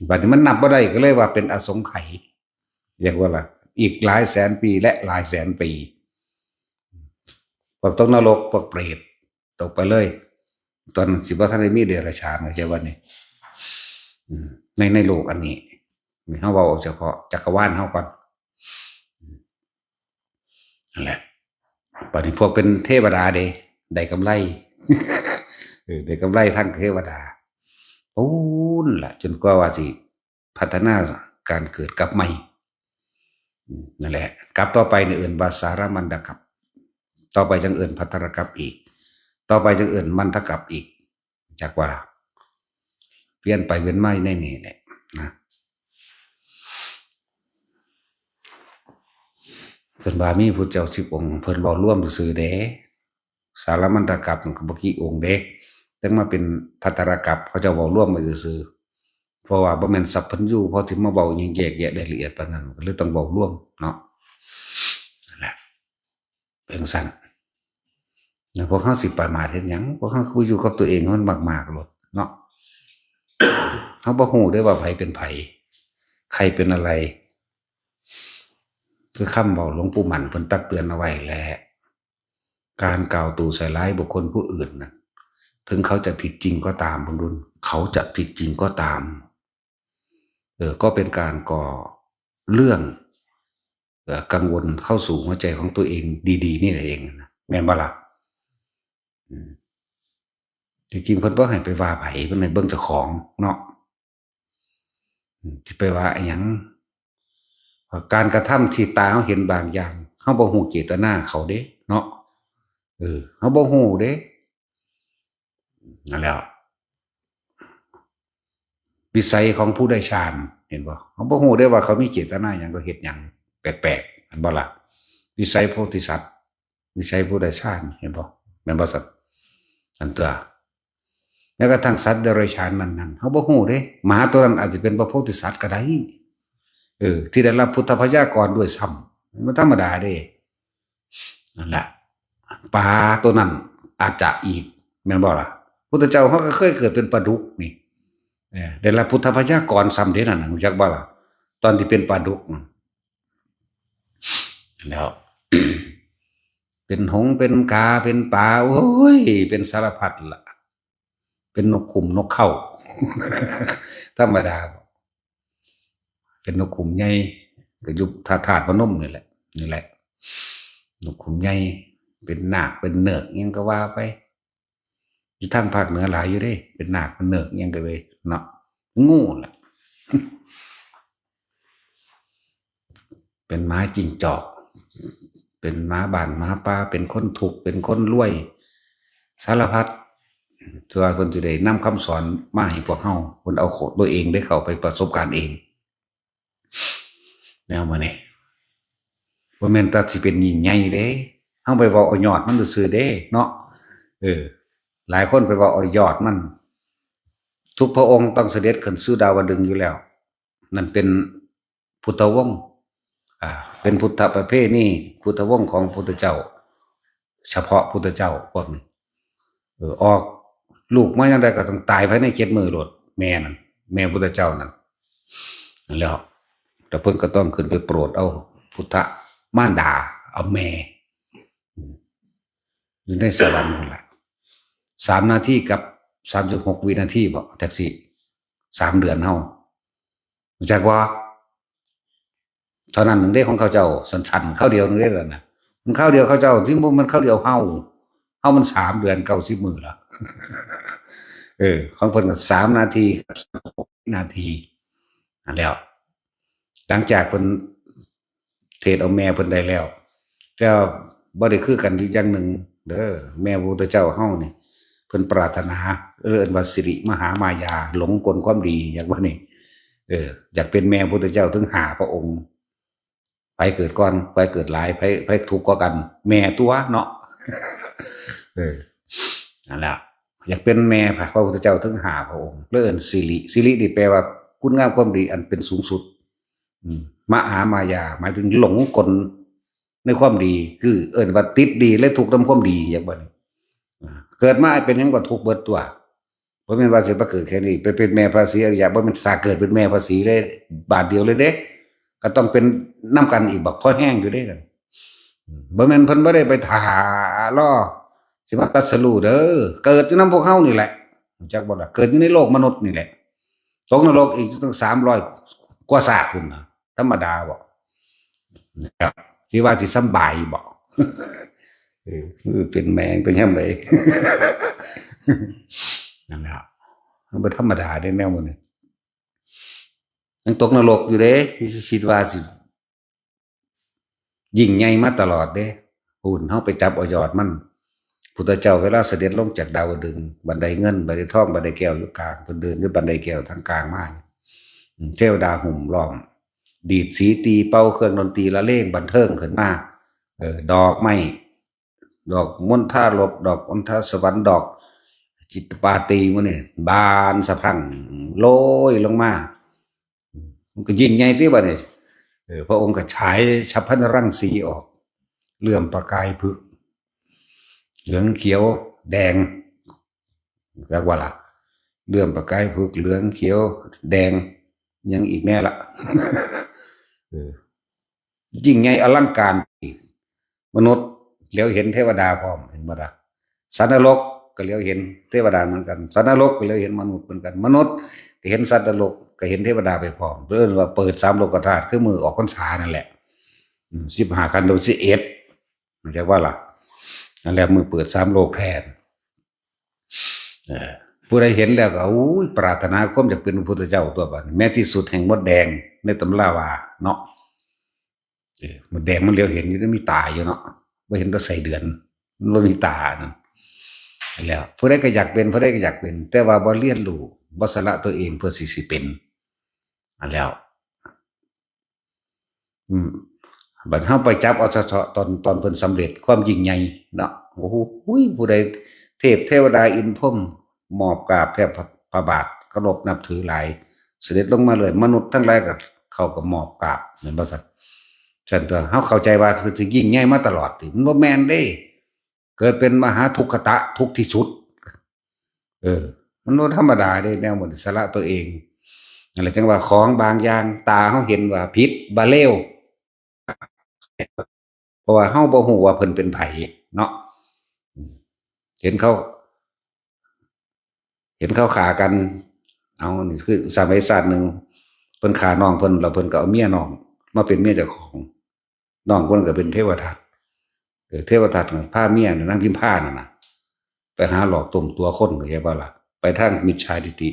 บัดนี้มันนับบ่ได้ก็เลยว่าเป็นอสงไขยเรียกว่าล่ะอีกหลายแสนปีและหลายแสนปีพวกตกนรกพวกเปรตตกไปเลยตอนสิบ่ทันได้มีเดรัจฉานเข้าใจว่านี่ในโลกอันนี้เฮาเว้าเฉพาะจักรวาลเฮาก่อนนั่นแหละบัดนี้พวกเป็นเทวดาเด้ได้กำไรได้กำไรทั้งเทวดาปูนล่ะจนกว่าสิพัฒนาการเกิดกลับใหม่นั่นแหละกลับต่อไปในเอื่นว่าสารมันดกัปต่อไปจังเอื่นภัทรกัปอีกต่อไปจังเอื่นมันทกัปอีกจากว่าเปลี่ยนไปเว้นไม่แน่ๆแหละนะเพิ่นว่ามีพุทธเจ้า10 องค์เพิ่นเว้าร่วมซื่อเด้สารมันตกัปก็บ่กี่องค์เด้แต่มาเป็นภัทรกัปเขาจะเว้าร่วมไว้ซื่อเพราะว่าบ่แม่นสัพพัญญูพอสิมาเว้าแยกแยะได้ละเอียดปานนั้นก็เลยต้องเว้าร่วมเนาะนั่นแหละเป็นซั่นแล้วพวกเฮาสิประมาทเฮ็ดหยังพวกเฮาคืออยู่กับตัวเองมันมากๆโลดเนาะเฮาบ่ฮู้เด้ว่าไผเป็นไผใครเป็นอะไรคือคำเว้าหลวงปู่หมั่นเพิ่นตักเตือนเอาไว้แหละการกล่าวตู่ใส่ร้ายบุคคลผู้อื่นน่ะถึงเขาจะผิดจริงก็ตามคุณดุลเขาจะผิดจริงก็ตามก็เป็นการก่อเรื่องกังวลเข้าสู่หัวใจของตัวเองดีๆนี่เองนะแม่นบ่ล่ะจริงๆเพิ่นบ่ให้ไปว่าไผเพิ่นให้เบิ่งเจ้าของเนาะสิไปว่าอิหยังการกระทำที่ตาเฮาเห็นบางอย่างเฮาบ่ฮู้เจตนาเขาเด้เนาะ เขาบ่ฮู้เด้นั่นแหล้ววิสัยของผู้ได้ฌานเห็นบ่เขาบ่ฮู้ได้ว่าเขามีเจตนาหยังก็เฮ็ดหยังแปลกๆอันบ่ล่ะวิสัยโพธิสัตว์วิสัยผู้ได้ฌานเห็นบ่แม่นบ่สัตว์อันตัวแล้วก็ทั้งสัตว์เดรัจฉานนั้นเขาบ่ฮู้เด้หมาตัวนั้นอาจจะเป็นพระโพธิสัตว์ก็ได้ที่ได้รับพุทธพยากรด้วยซ้ำมันธรรมดาเด้นั่นแหละปลาตัวนั้นอาจจะอีกแม่นบ่ล่ะพุทธเจ้าเขาก็เคยเกิดเป็นปลาดุกนี่ได้รับพุทธพยากรซ้ำเด้นั่นรู้จักบ่ล่ะตอนที่เป็นปลาดุกแล้ว เป็นหงส์เป็นกาเป็นปลาโอ้ยเป็นสารพัดล่ะเป็นนกขุมนกเข้า ธรรมดาเป็นนกขุมใหญ่ก็ยุบธาตุพนมนี่แหละนกขุมใหญ่เป็นนาคเป็นเนิกยังก็ว่าไปอยู่ทางภาคเหนือหลายอยู่เด้เป็นนาคเป็นเนิกยังก็เลยเนาะงูแหละ เป็นม้าจิงจอกเป็นม้าบ้านม้าป่าเป็นคนถูกเป็นคนรวยสารพัดตัวคนจะได้นำคำสอนมาให้พวกเฮาคนเอาตัวเองได้เข้าไปประสบการณ์เองแนวมาเนี่ยบ่แม่นตัดสิเป็นยิ่งใหญ่เด้เฮาไปเว้าเอายอดมันซื่อๆเด้เนาะหลายคนไปเว้าเอายอดมันทุกพระองค์ต้องเสด็จขึ้นสู่ดาวดึงส์อยู่แล้วนั่นเป็นพุทธวงศ์เป็นพุทธประเพณีพุทธวงศ์ของพุทธเจ้าเฉพาะพุทธเจ้าพวกนี้ออกลูกมาอย่างใดก็ต้องตายภายใน7 มื้อโลดแม่นั่นแม่พุทธเจ้านั่นแล้วแต่เพิ่นก็ต้องขึ้นไปโปรดเอาพุทธมารดาเอาแม่อยู่ในสวรรค์นั่นแหละ3 นาทีกับ36 วินาทีบ่แท็กซี่3 เดือนเฮารู้จักบ่เท่านั้นหนึ่งได้ของเขาเจ้าสันๆเข้าเดียวนึงได้แล้วนะมันเข้าเดียวเขาเจ้าที่มันเข้าเดียวเฮามัน3 เดือน90 มื้อแล้วของเพิ่นก็3 นาทีกับ36 นาทีนั่นแล้วหลังจากเพิ่นเทศเอาแม่เพิ่นได้แล้วแต่บ่ได้คือกันอีกอย่างหนึ่งเด้อแม่พระพุทธเจ้าเฮานี่เพิ่นปรารถนาเอิ้นว่าสิริมหามายาหลงกลความดีอย่างว่านี่อยากเป็นแม่พระพุทธเจ้าถึง5 พระองค์ไปเกิดก่อนไปเกิดหลายไปทุกข์กว่ากันแม่ตัวเนาะนั่นแหละอยากเป็นแม่พระพุทธเจ้าถึง5 พระองค์เอิ้นสิรินี่แปลว่าคุณงามความดีอันเป็นสูงสุดมหามายาหมายถึงหลงกลในความดีคือเอิ้นว่าติดดีและถูกนำความดีอย่างบ่นี่เกิดมาเป็นหยังก็ทุกข์เบิดตัวบ่แม่นว่าสิมาเกิดแค่นี้ไปเป็นแม่พระศรีอริยะบ่แม่นสาเกิดเป็นแม่พระศรีเลยบาทเดียวเลยเด้ก็ต้องเป็นน้ำกันอีกบักพอแห้งอยู่ได้กันบ่แม่นเพิ่นบ่ได้ไปถ่ารอสิมาตรัสรู้เด้อเกิดอยู่นำพวกเฮานี่แหละจักบ่ล่ะเกิดอยู่ในโลกมนุษย์นี่แหละตกนรกอีกตั้ง300 กว่าศาสตร์พุ่นน่ะธรรมดาบ่นะครับสิว่าสิสำบายบ่เป็นแมงเป็นยามใดนั่นแหละมันบ่ธรรมดาเด้แนวมื้อนี้ยังตกนรกอยู่เด้คิดว่าสิยิ่งใหญ่มาตลอดเด้หุ่นเฮาไปจับเอายอดมันพุทธเจ้าเวลาเสด็จลงจากดาวดึงส์บันไดเงินบันไดทองบันไดแก้วอยู่กลางเพิ่นเดินด้วยบันไดแก้วทางกลางมาเทวดาหุ่มล้อมดีดสีตีเป่าเครื่องดนตรีละเลงบันเทิงขึ้นมาดอกไม้ดอกมณฑาลบดอกมณฑาสวรรค์ดอกจิตปาตีมื้อนี่บานสะพรั่งโรยลงมามันก็ยิ่งใหญ่ติบัดนี้พระองค์ก็ฉายฉัพพนรังสีออกเลื่อมประกายพฤกษ์เหลืองเขียวแดงเรียกว่าล่ะเลื่อมประกายพฤกษ์เหลืองเขียวแดงยังอีกแน่ละยิ่งใหญ่อลังการมนุษย์เหลียวเห็นเทวดาพร้อมเห็นบ่ล่ะสัตว์นรกก็เหลียวเห็นเทวดาเหมือนกันสัตว์นรกก็เหลียวเห็นมนุษย์เหมือนกันมนุษย์ก็เห็นสัตว์นรกก็เห็นเทวดาไปพร้อมเพิ่นว่าเปิด3 โลกธาตุคือมือออกพรรษานั่นแหละ15 ขันธ์11เรียกว่าล่ะนั่นแหละมือเปิด3 โลกแทนผู้ใดเห็นแล้วก็ปรารถนาความอยากเป็นพระพุทธเจ้าตัวบัดแม้ที่สุดแห่งมดแดงในตำราว่าเนาะมดแดงมันเหลียวเห็นอยู่มีตาอยู่เนาะบ่เห็นแต่ไส้เดือน บ่มีตานั่นแล้วผู้ใดก็อยากเป็นผู้ใดก็อยากเป็นแต่ว่าบ่เรียนรู้บ่สละตัวเองเพื่อสิเป็นอันแล้วอืมบัดเฮาไปจับเอาเฉพาะตอนเพิ่นสำเร็จความยิ่งใหญ่เนาะโอ้โหผู้ใดเทพเทวดาอินพรหมมอบกราบแทบพระบาทเคารพนับถือหลายเสด็จลงมาเลยมนุษย์ทั้งหลายก็เขาก็มอบกราบเหมือนบ่ซั่นฉันตัวเฮาเข้าใจว่าเพิ่นสิยิ่งใหญ่มาตลอดติมันบ่แม่นเด้เกิดเป็นมหาทุกขตะทุกข์ที่สุดมันบ่ธรรมดาเด้แนวบ่สละตัวเองนั่นแหละจังว่าของบางอย่างตาเฮาเห็นว่าผิดบ่เลว เพราะว่าเฮาบ่ฮู้ว่าเพิ่นเป็นไผเนาะเห็นเขาเห็นเขาฆ่ากันเอานี่คือสมัยชาติหนึ่งเพิ่นฆ่าน้องเพิ่นแล้วเพิ่นก็เอาเมียน้องมาเป็นเมียเจ้าของน้องเพิ่นก็เป็นเทวทัตเทวทัตน่ะพาเมียน่ะนางพิมพานั่นน่ะไปหาหลอกต้มตัวคนเข้าใจบ่ล่ะไปทางมิจฉาทิฏฐิ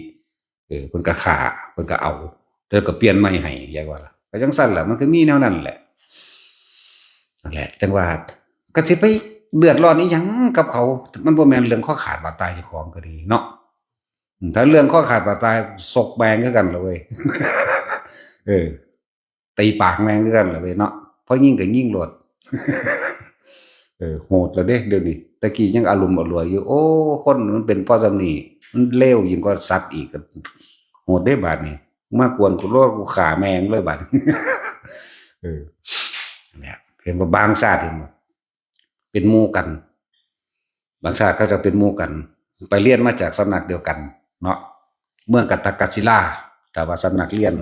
เพิ่นก็ฆ่าเพิ่นก็เอาแล้วก็เปลี่ยนใหม่ให้เข้าใจบ่ล่ะก็จังซั่นแหละมันคือมีแนวนั้นแหละนั่นแหละจังว่าก็สิไปเดือดร้อนอีหยังกับเขามันบ่แม่นเรื่องข้อขาดบาดตายเจ้าของก็ดีเนาะถ้าเรื่องข้อขาดบาดตายซกแบงคือกันล่ะเว้ยเออตีปากแม่งคือกันล่ะเว้ยเนาะเพราะยิงก็ยิงโลดโหดแล้วเด้เดี๋ยวนี้ตะกี้ยังอารมณ์อร่วยอยู่โอ้คนมันเป็นเพราะส่ำนี้มันเลวยิ่งกว่าสัตว์อีกก็โหดเด้บัดนี้มากวนกูโลดกูฆ่าแม่งเลยบัดเนี่ยเห็นว่าบางชาติเห็นบ่เป็นหมู่กัน บางชาติเขาจะเป็นหมู่กัน ไปเรียนมาจากสำนักเดียวกันเนาะเมืองกัตตกัศิลาแต่ว่าสำนักเรียน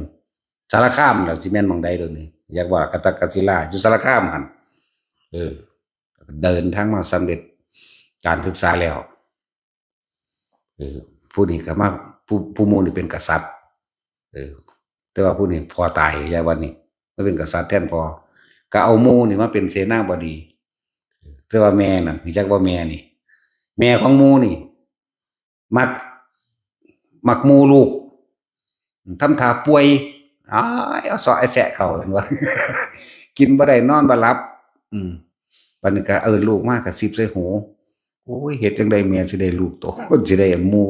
สารคามแล้วสิแม่นหม่องใดเดี๋ยวนี้อยากว่ากัตตกัศิลาอยู่สารคามหั่นเออเดินทางมาสำเร็จการศึกษาแล้วผู้นี้ก็มาผู้หมู่นี่เป็นกษัตริย์แต่ว่าผู้นี้พอตายยายวันนี้มาเป็นกษัตริย์แทนพอก็เอาหมู่นี่มาเป็นเสนาบดีแต่ว่าแม่นั่นรู้จักว่าแม่นี่แม่ของหมู่นี่มักหมู่ลูกทำท่าป่วยอ้ายเอาเสาะไอ้แสะเขาเห็นบ่ กินบ่ได้นอนบ่หลับบัดนี้ก็ลูกมากระซิบใส่หูโอ้ยเฮ็ดจังได๋แม่สิได้ลูกโตคนสิได้หมู่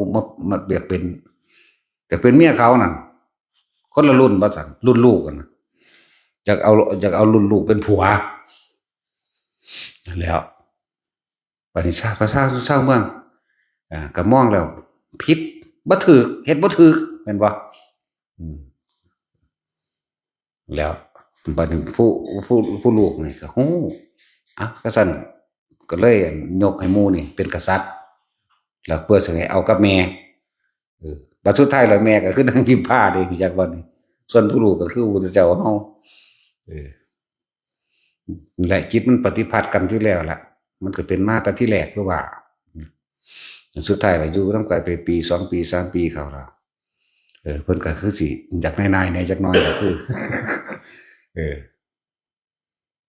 มาอยากเป็นเมียเขานั่นคนละรุ่นว่าซั่นรุ่นลูกกันน่ะอยากเอารุ่นลูกเป็นผัวนั่นแหล้วบัดนี้ชาวเมืองก็มองแล้วผิดบ่ถูกเฮ็ดบ่ถูกแม่นบ่แล้วบัดนี้ผู้ลูกนี่ก็ฮู้ก็ซั่นก็เลยยกให้หมู่นี่เป็นกษัตริย์แล้วเพื่อสิให้เอากับแม่บัดสุดท้ายแล้วแม่ก็คือนางพิมพาเด้รู้จักบ่นี่ส่วนผู้ลูกก็คือพระพุทธเจ้าเฮานั่นแหละจิตมันปฏิพัทธ์กันอยู่แล้วล่ะมันก็เป็นมาแต่ที่แรกคือว่าสุดท้ายก็อยู่นำกันไปปี2ปี3ปีเข้าแล้วเพิ่นก็คือสิอยากนายๆแหน่จักหน่อยก็คือ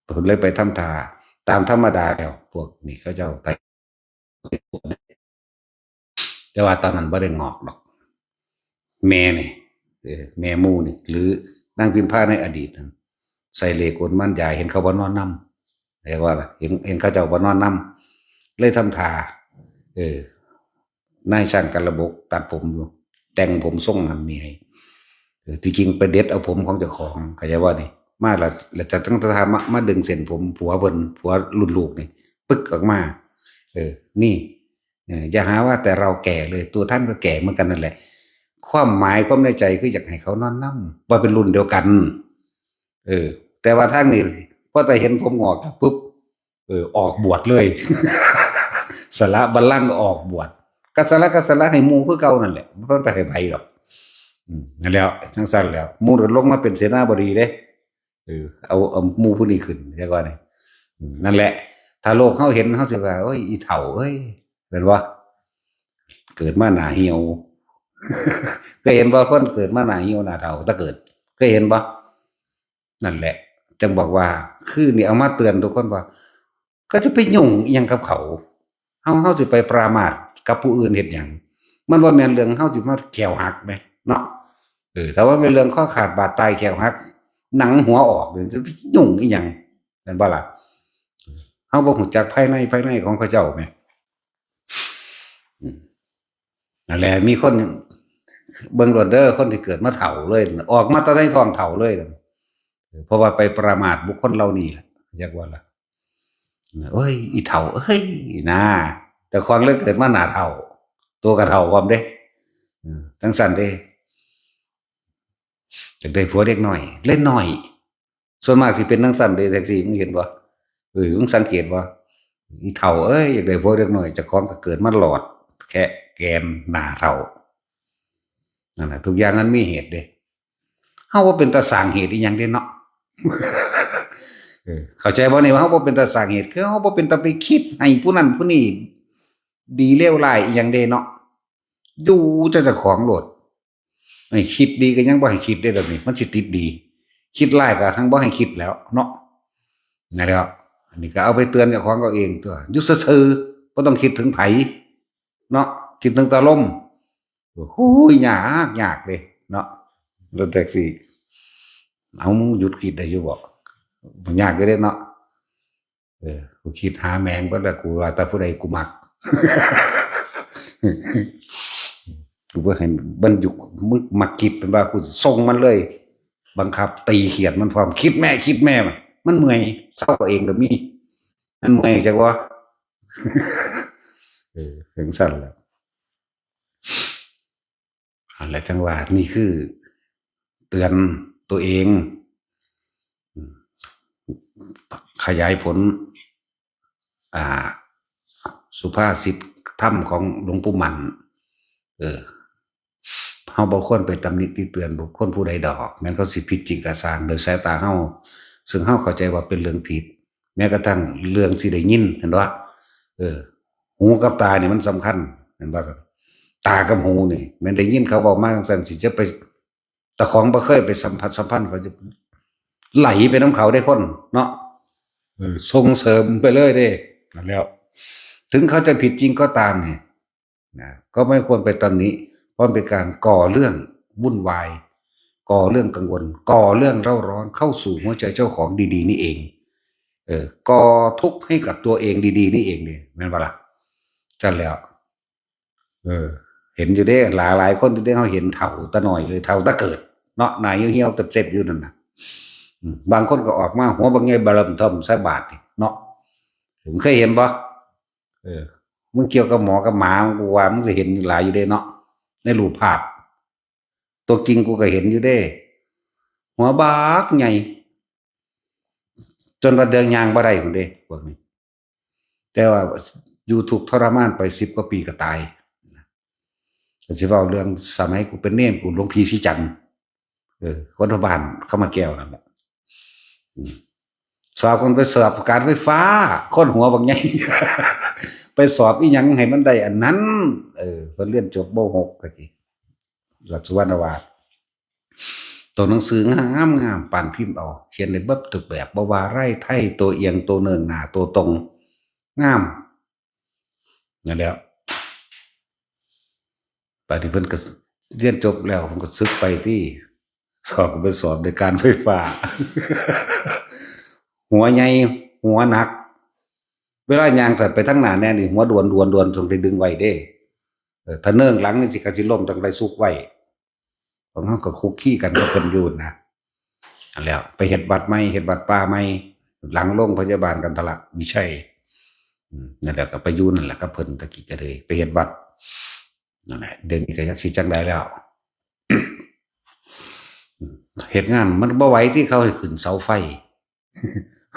เพิ่นเลยไปทำท่าตามธรรมดาแล้วพวกนี้เขาเจ้าแต่ว่าตอนนั้นบ่ได้งอกดอกแม่นี่แม่หมู่นี่หรือนางพิมพาในอดีตนั้นใส่เหล็กกลมันยายเห็นเขาบ่นอนนำเรียกว่าล่ะเห็นเขาเจ้าบ่นอนนำเลยทำท่านายช่างกันระบบตัดผมอยู่แต่งผมทรงนั้นมีให้ที่จริงไปเด็ดเอาผมของเจ้าของเข้าใจว่านี่มาแล้วจะต้องทำมาดึงเส้นผมผัวเพิ่นผัวรุ่นลูกนี่ปึ๊กออกมานี่อย่าหาว่าแต่เราแก่เลยตัวท่านก็แก่เหมือนกันนั่นแหละความหมายความในใจคืออยากให้เขานอนนำว่าเป็นรุ่นเดียวกันแต่ว่าทางนี้พอแต่เห็นผมงอกปุ๊บออกบวชเลย สละบัลลังก์ออกบวชก็สละให้หมู่คือเก่านั่นแหละบ่ไปให้ไผดอกนั่นแล้วจังซั่นแล้วหมู่ก็ลงมาเป็นเสนาบดีเด้เอาหมู่ผู้นี้ขึ้นเรียกว่านี่นั่นแหละถ้าโลกเฮาเห็นเฮาสิว่าโอ้ยอีเฒ่าเอ้ยแม่นบ่เกิดมาหน้าเหี่ยว เคยเห็นบ่คนเกิดมาหน้าเหี่ยวหน้าเฒ่าถ้าเกิดเคยเห็นบ่นั่นแหละจึงบอกว่าคือนี่เอามาเตือนทุกคนว่าก็จะไปยุ่งอิหยังกับเขาเฮาสิไปปรามาสกับผู้อื่นเฮ็ดหยังมันบ่แม่นเรื่องเฮาสิมาแขวหักแหมเนาะแต่ว่าเป็นเรื่องข้อขาดบาดตายแขวหักหนังหัวออกจะไปยุ่งอีหยังแม่นบ่ล่ะ เฮาบ่ฮู้จักภายในของเขาเจ้าแหมนั่นแหละมีคนเบิ่งโลดเด้อคนที่เกิดมาเฒ่าเลยออกมาแต่ในท้องเฒ่าเลยเพราะว่าไปประมาทบุคคลเหล่านี้ล่ะเรียกว่าล่ะโอ้ยอีเฒ่าเอ้ยนะแต่ความเลยเกิดมาหน้าเฒ่าตัวก็เฒ่าพร้อมเด้จังซั่นเด้จักได้ผัวเด็กน้อยเล่นน้อยส่วนมากสิเป็นจังซั่นเด้แท็กซี่มึงเห็นบ่มึงสังเกตบ่อีเฒ่าเอ้ยอยากได้ผัวเด็กน้อยเจ้าของก็เกิดมาหลอดแค่แกนหน้าเฒ่านั่นแหละทุกอย่างมันมีเหตุเด้เฮาบ่เป็นตาสร้างเหตุอีหยังเด้เนาะเข้าใจบ่นี่ว่าเฮาบ่เป็นตาสร้างเหตุคือเฮาบ่เป็นตาไปคิดให้ผู้นั้นผู้นี้ดีเลวร้ายอีหยังเด้เนาะอยู่แต่เจ้าของโลดให้คิดดีก็ยังบ่ให้คิดได้แบบนี้มันสิติดดีคิดร้ายก็ทั้งบ่ให้คิดแล้วเนาะนั่นแหละอันนี้ก็เอาไปเตือนเจ้าของเขาเองตัวอยู่ซื่อๆบ่ต้องคิดถึงไผเนาะคิดถึงตาลมโอ้ยยากเด้เนาะรถแท็กซี่เอาหยุดคิดได้อยู่บ่บ่ยากอยู่เด้เนาะกูคิดหาแมงบ่ได้กูว่าแต่ผู้ใดกูมักกูบ่ให้มันอยู่มึกมักคิดเป็นว่ากูส่งมันเลยบังคับตีเขียดมันพร้อมคิดแม่มันเมื่อยเศร้าเองก็มีมันเมื่อยจังวะถึงสั่นแล้วอะไรทั้งว่านี่คือเตือนตัวเองขยายผลสุภาษิตธรรมของหลวงปู่หมันเฮาบ่ควรไปตำหนิติเตือนบุคคลผู้ใดดอกแม้นเขาสิผิดจริงก็สร้างโดยสายตาเฮาซึ่งเฮาเข้าใจว่าเป็นเรื่องผิดแม้กระทั่งเรื่องสิได้ยินเห็นบ่หูกับตานี่มันสำคัญเห็นบ่ตากับหูนี่แม่นได้ยินเขาเว้ามาจังซั่นสิจะไปตะของบ่เคยไปสัมผัสสัมพันธ์เขาจะไหลไปน้ำเขาได้คนเนาะส่งเสริมไปเลยเด้นั่นแล้วถึงเขาจะผิดจริงก็ตามเนี่ยนะก็ไม่ควรไปตอนนี้เพราะเป็นการก่อเรื่องวุ่นวายก่อเรื่องกังวลก่อเรื่องเร่าร้อนเข้าสู่หัวใจเจ้าของดีๆนี่เองก่อทุกข์ให้กับตัวเองดีๆนี่เองเนี่ยแม่นบ่ล่ะจันแล้วเห็นอยู่เด้หลายคนที่เขาเห็นเฒ่าตะหน่อยเลยเฒ่าตะเกิดเนาะนายเหี่ยวๆเจ็บๆอยู่นั่นน่ะบางคนก็ออกมาหัวบางไงบารมทอมใส่บาทเนาะผมเคยเห็นบ่มึงเกี่ยวกับหมอกับหมากูว่ามึงจะเห็นหลายอยู่เด้เนาะในรูปภาพตัวจริงกูก็เห็นอยู่เด้หัวบากใหญ่จนว่าเดินยางบ่ได้พุ่นเด้พวกนี้แต่ว่าอยู่ถูกทรมานไป10 กว่าปีก็ตายแต่สิเว้าเรื่องสมัยกูเป็นเนรกูหลวงพี่ศรีจันทร์วัดบ้านเข้ามาแก้วนั่นแหละสอบคนไปสอบการไฟฟ้าคนหัวบางไง ไปสอบอีหยังให้มันได้อันนั้นเพิ่นเรียนจบม.6กะกี้รัชสุวรรณวาสตัวหนังสืองามปานพิมพ์เอาเขียนได้เบิดทุกแบบบ่ว่าไร่ไทยตัวเอียงตัวเนิงหน้าตัวตรงงามนั่นแหละปฏิเพิ่นก็เรียนจบแล้วผมก็ศึกไปที่สอบไปสอบในการไฟฟ้า หัวใหญ่หัวหนักเวลายางถัดไปทั้งหน้าแน่นี่หัวด่วนต้องได้ดึงไว้เด้ถ้าเนื่องหลังนี่สิก็สิล้มต้องได้ซุกไว้ผมเฮาก็คุกคีกันกับเพิ่นอยู่นะอันแล้วไปเฮ็ดบัตรใหม่เฮ็ดบัตรป้าใหม่หลังโรงพยาบาลกันตลาดวิชัยนั่นแหละก็ไปอยู่นั่นแหละกับเพิ่นตะกี้ก็เลยไปเฮ็ดบัตรนั่นแหละเดี๋ยวนี้ก็จักสิจังได๋แล้วเฮ็ดงานมันบ่ไหวที่เขาให้ขึ้นเสาไฟ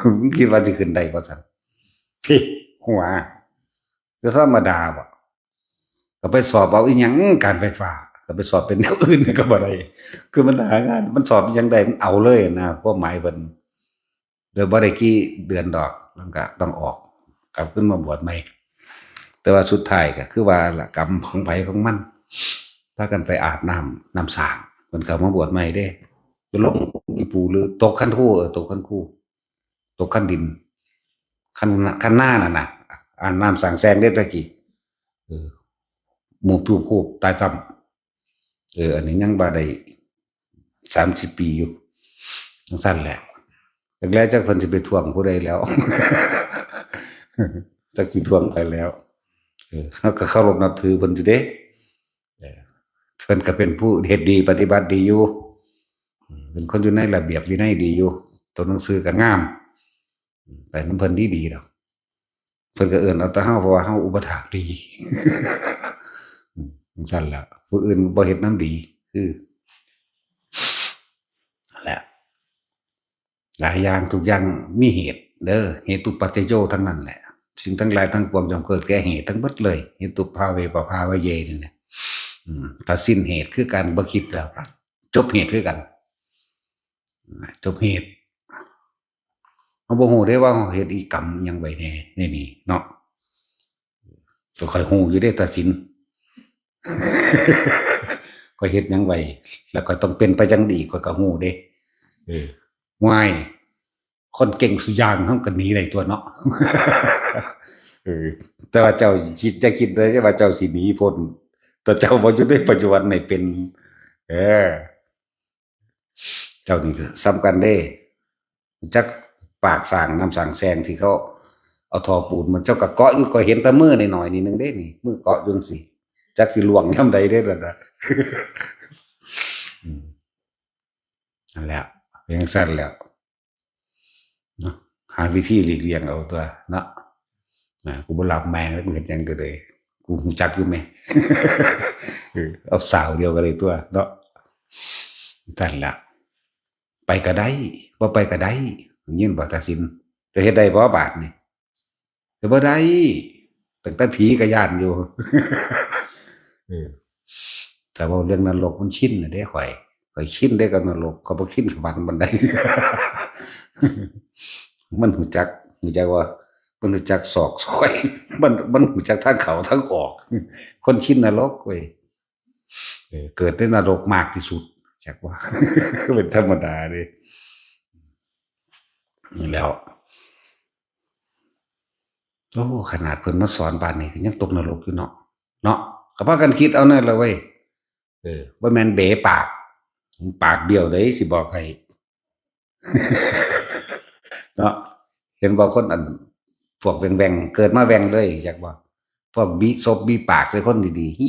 ผมคิดว่าจะขึ้นได้บ่ซั่นพี่หัวจะธรรมดาบ่ก็ไปสอบเอาอีหยังการไฟฟ้าก็ไปสอบเป็นแนวอื่นก็บ่ได้คือมันหางานมันสอบอีหยังได้มันเอาเลยนะเป้าหมายเพิ่นเดี๋ยวบ่ได้กี่เดือนดอกมันก็ต้องออกกลับขึ้นมาบวชใหม่แต่ว่าสุดท้ายก็คือว่าละกรรมของไผของมันถ้ากันไปอาบน้ำสางเพิ่นก็มาบวชใหม่เด้จะลงอีปูหรือตกขั้นคู่ตกขั้นคู่ตกขั้นดินขั้นหน้านั่นน่ะอ่านน้ำสั่งแซงได้ตะกี้หมู่ผู้คู่ตายซ้ำอันนี้ยังบ่ได้30 ปีอยู่จังซั่นแหละแรกๆจักเพิ่นสิไปทวงผู้ใดแล้ว จักสิทวงไปแล้วเขาก็เคารพนับถือเพิ่นอยู่เด้เพิ่นก็เป็นผู้เฮ็ดดีปฏิบัติดีอยู่เป็นคนอยู่ในระเบียบวินัยดีอยู่ตัวหนังสือก็งามแต่น้ำเพิ่นดีดอกเพิ่นก็เอิ้นเอาแต่เฮาเพราะว่าเฮาอุปถากดีจังซั่นล่ะผู้อื่นบ่เฮ็ดนำดีคือนั่นแหละหลายอย่างทุกอย่างมีเหตุเด้อเหตุปัจจโยทั้งนั้นแหละสิ่งทั้งหลายทั้งปวงย่อมเกิดแก่เหตุทั้งเบิดเลยเหตุภาเวปภาวะเยนี่แหละถ้าสิ้นเหตุคือการบ่คิดแล้วจบเหตุคือกันจบเหตุเราบ่ฮู้ได้ว่าเราเฮ็ดอีกรรมหยังไว้แน่ในนี้เนาะก็ค่อยฮู้อยู่ได้ตัดสินก็เฮ็ดหยังไว้แล้วก็ต้องเป็นไปจังดีก็ฮู้เด้ง่ายคนเก่งสุอย่างเฮาก็หนีได้ตัวเนาะแต่ว่าเจ้าคิดจะคิดเลยว่าเจ้าสิหนีพ้นแต่เจ้าบ่อยู่ในปัจจุบันนี่เป็นเออเจ้านี่สำคัญเด้จักปากสร้างน้ำสร้างแซงที่เขาเอาทอปูนมันเจ้าก็เกาะอยู่ก็เห็นแต่มือหน่อยๆนิดนึงเด้นี่มือเกาะอยู่จังซี่จักสิล่วงยามใดเด้ล่ะนะนั่นแหละเป็นจังซั่นแล้วเนาะหาวิธีหลีกเลี่ยงเอาตัวเนาะกูบ่รับแม่งแล้วกูเฮ็ดหยังก็เลยกูรู้จักอยู่แม่เอาสาวเดียวกันเลยตัวเนาะนั่นแหละไปก็ได้บ่ไปก็ได้ยินบ่ตัดสินจะเฮ็ดได้บ่บาดนี่ก็บ่ได้ตั้งแต่ผีก็ย้านอยู่แต่ว่าเรื่องนรกมันชินน่ะเด้ข่อยชินได้กับนรกก็บ่ชินสวรรค์บันไดมันรู้จักว่ามันรู้จักศอกซอยมันรู้จักทางเข้าทางออกคนชินนรกเว้ยเกิดในนรกมากที่สุดจักว่าเป็นธรรมดาเด้แล้วโอ้ขนาดเพิ่นมาสอนปานนี้ยังตกนรกอยู่เนาะก็พากันคิดเอานั่นล่ะเว้ยบ่แม่นเบ๋ปากเบี้ยวเด้สิบอกให้เนาะเห็นบ่คนอันพวกแหว่งๆเกิดมาแหว่งเลยจักบ่พวกบีปากใส่คนดีๆฮี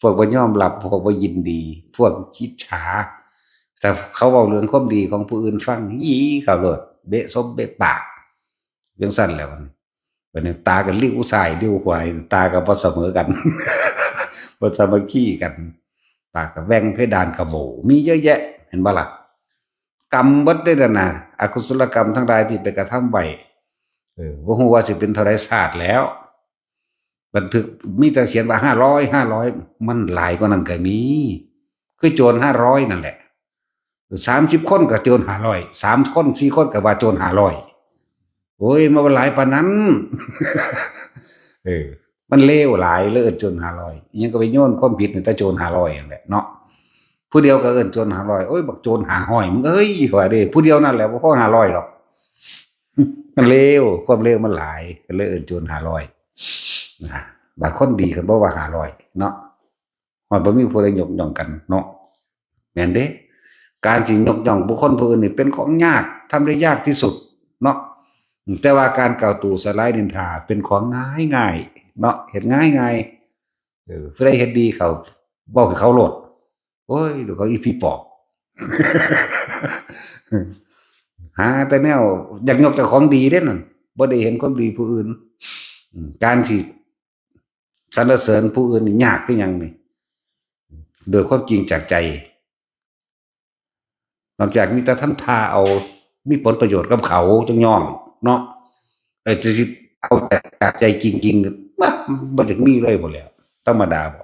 พวกบ่ยอมรับพวกบ่ยินดีพวกคิดฉาแต่เขาเว้าเรื่องความดีของผู้อื่นฟังฮีเขาโลดเบะปากจังซั่นแหละบัดนี้ตาก็ลิ้วซ้ายลิ้วขวาตาก็บ่เสมอกันบ่สามัคคีกันปากก็แหว่งเพดานก็โหวมีเยอะแยะเห็นบ่ล่ะกรรมเบิดได้นั่นน่ะอกุศลกรรมทั้งหลายที่ไปกระทำไว้บ่ฮู้ว่าสิเป็นเท่าใดชาติแล้วบันทึกมีแต่เขียนว่า500มันหลายกว่านั้นก็มีคือโจร500นั่นแหละ30คนก็โจร500 3คน4คนก็ว่าโจร500โอ้ยมันหลายปานนั้นมันเลวหลายเลยโจร500อิหยังก็ไปโยนความผิดให้แต่โจร500นั่นแหละเนาะผู้เดียวก็เอิ้นโจร500โอ้ยบักโจร500มึงเอ้ยว่าเด้ผู้เดียวนั่นแหละบ่พอ500หรอกมันเลวความเลวมันหลายก็เลยเอิ้นโจร500นะบางคนดีก็บ่ว่า500เนาะมันบ่มีผู้ใดยกย่องกันเนาะแม่นเด้การสิยกย่องบุคคลผู้อื่นนี่เป็นของยากทำได้ยากที่สุดเนาะแต่ว่าการกล่าวตู่สลายนินทาเป็นของง่ายๆเนาะเฮ็ดง่ายๆผู้ใดเฮ็ดดีเขาเว้าให้เขาโลดโอ้ยเดี๋ยวเขาอีผีปอบหาแต่แนวอยากยกเจ้าของดีเด้นั่นบ่ได้เห็นความดีผู้อื่นการที่สรรเสริญผู้อื่นนี่ยากคือหยังนี่โดยความจริงจากใจนอกจากมีแต่ทำท่าเอามีผลประโยชน์กับเขาจังย่องเนาะจะสิเอาจากใจจริงๆบ่ถึงมีเลยบ่แล้วธรรมดาบ่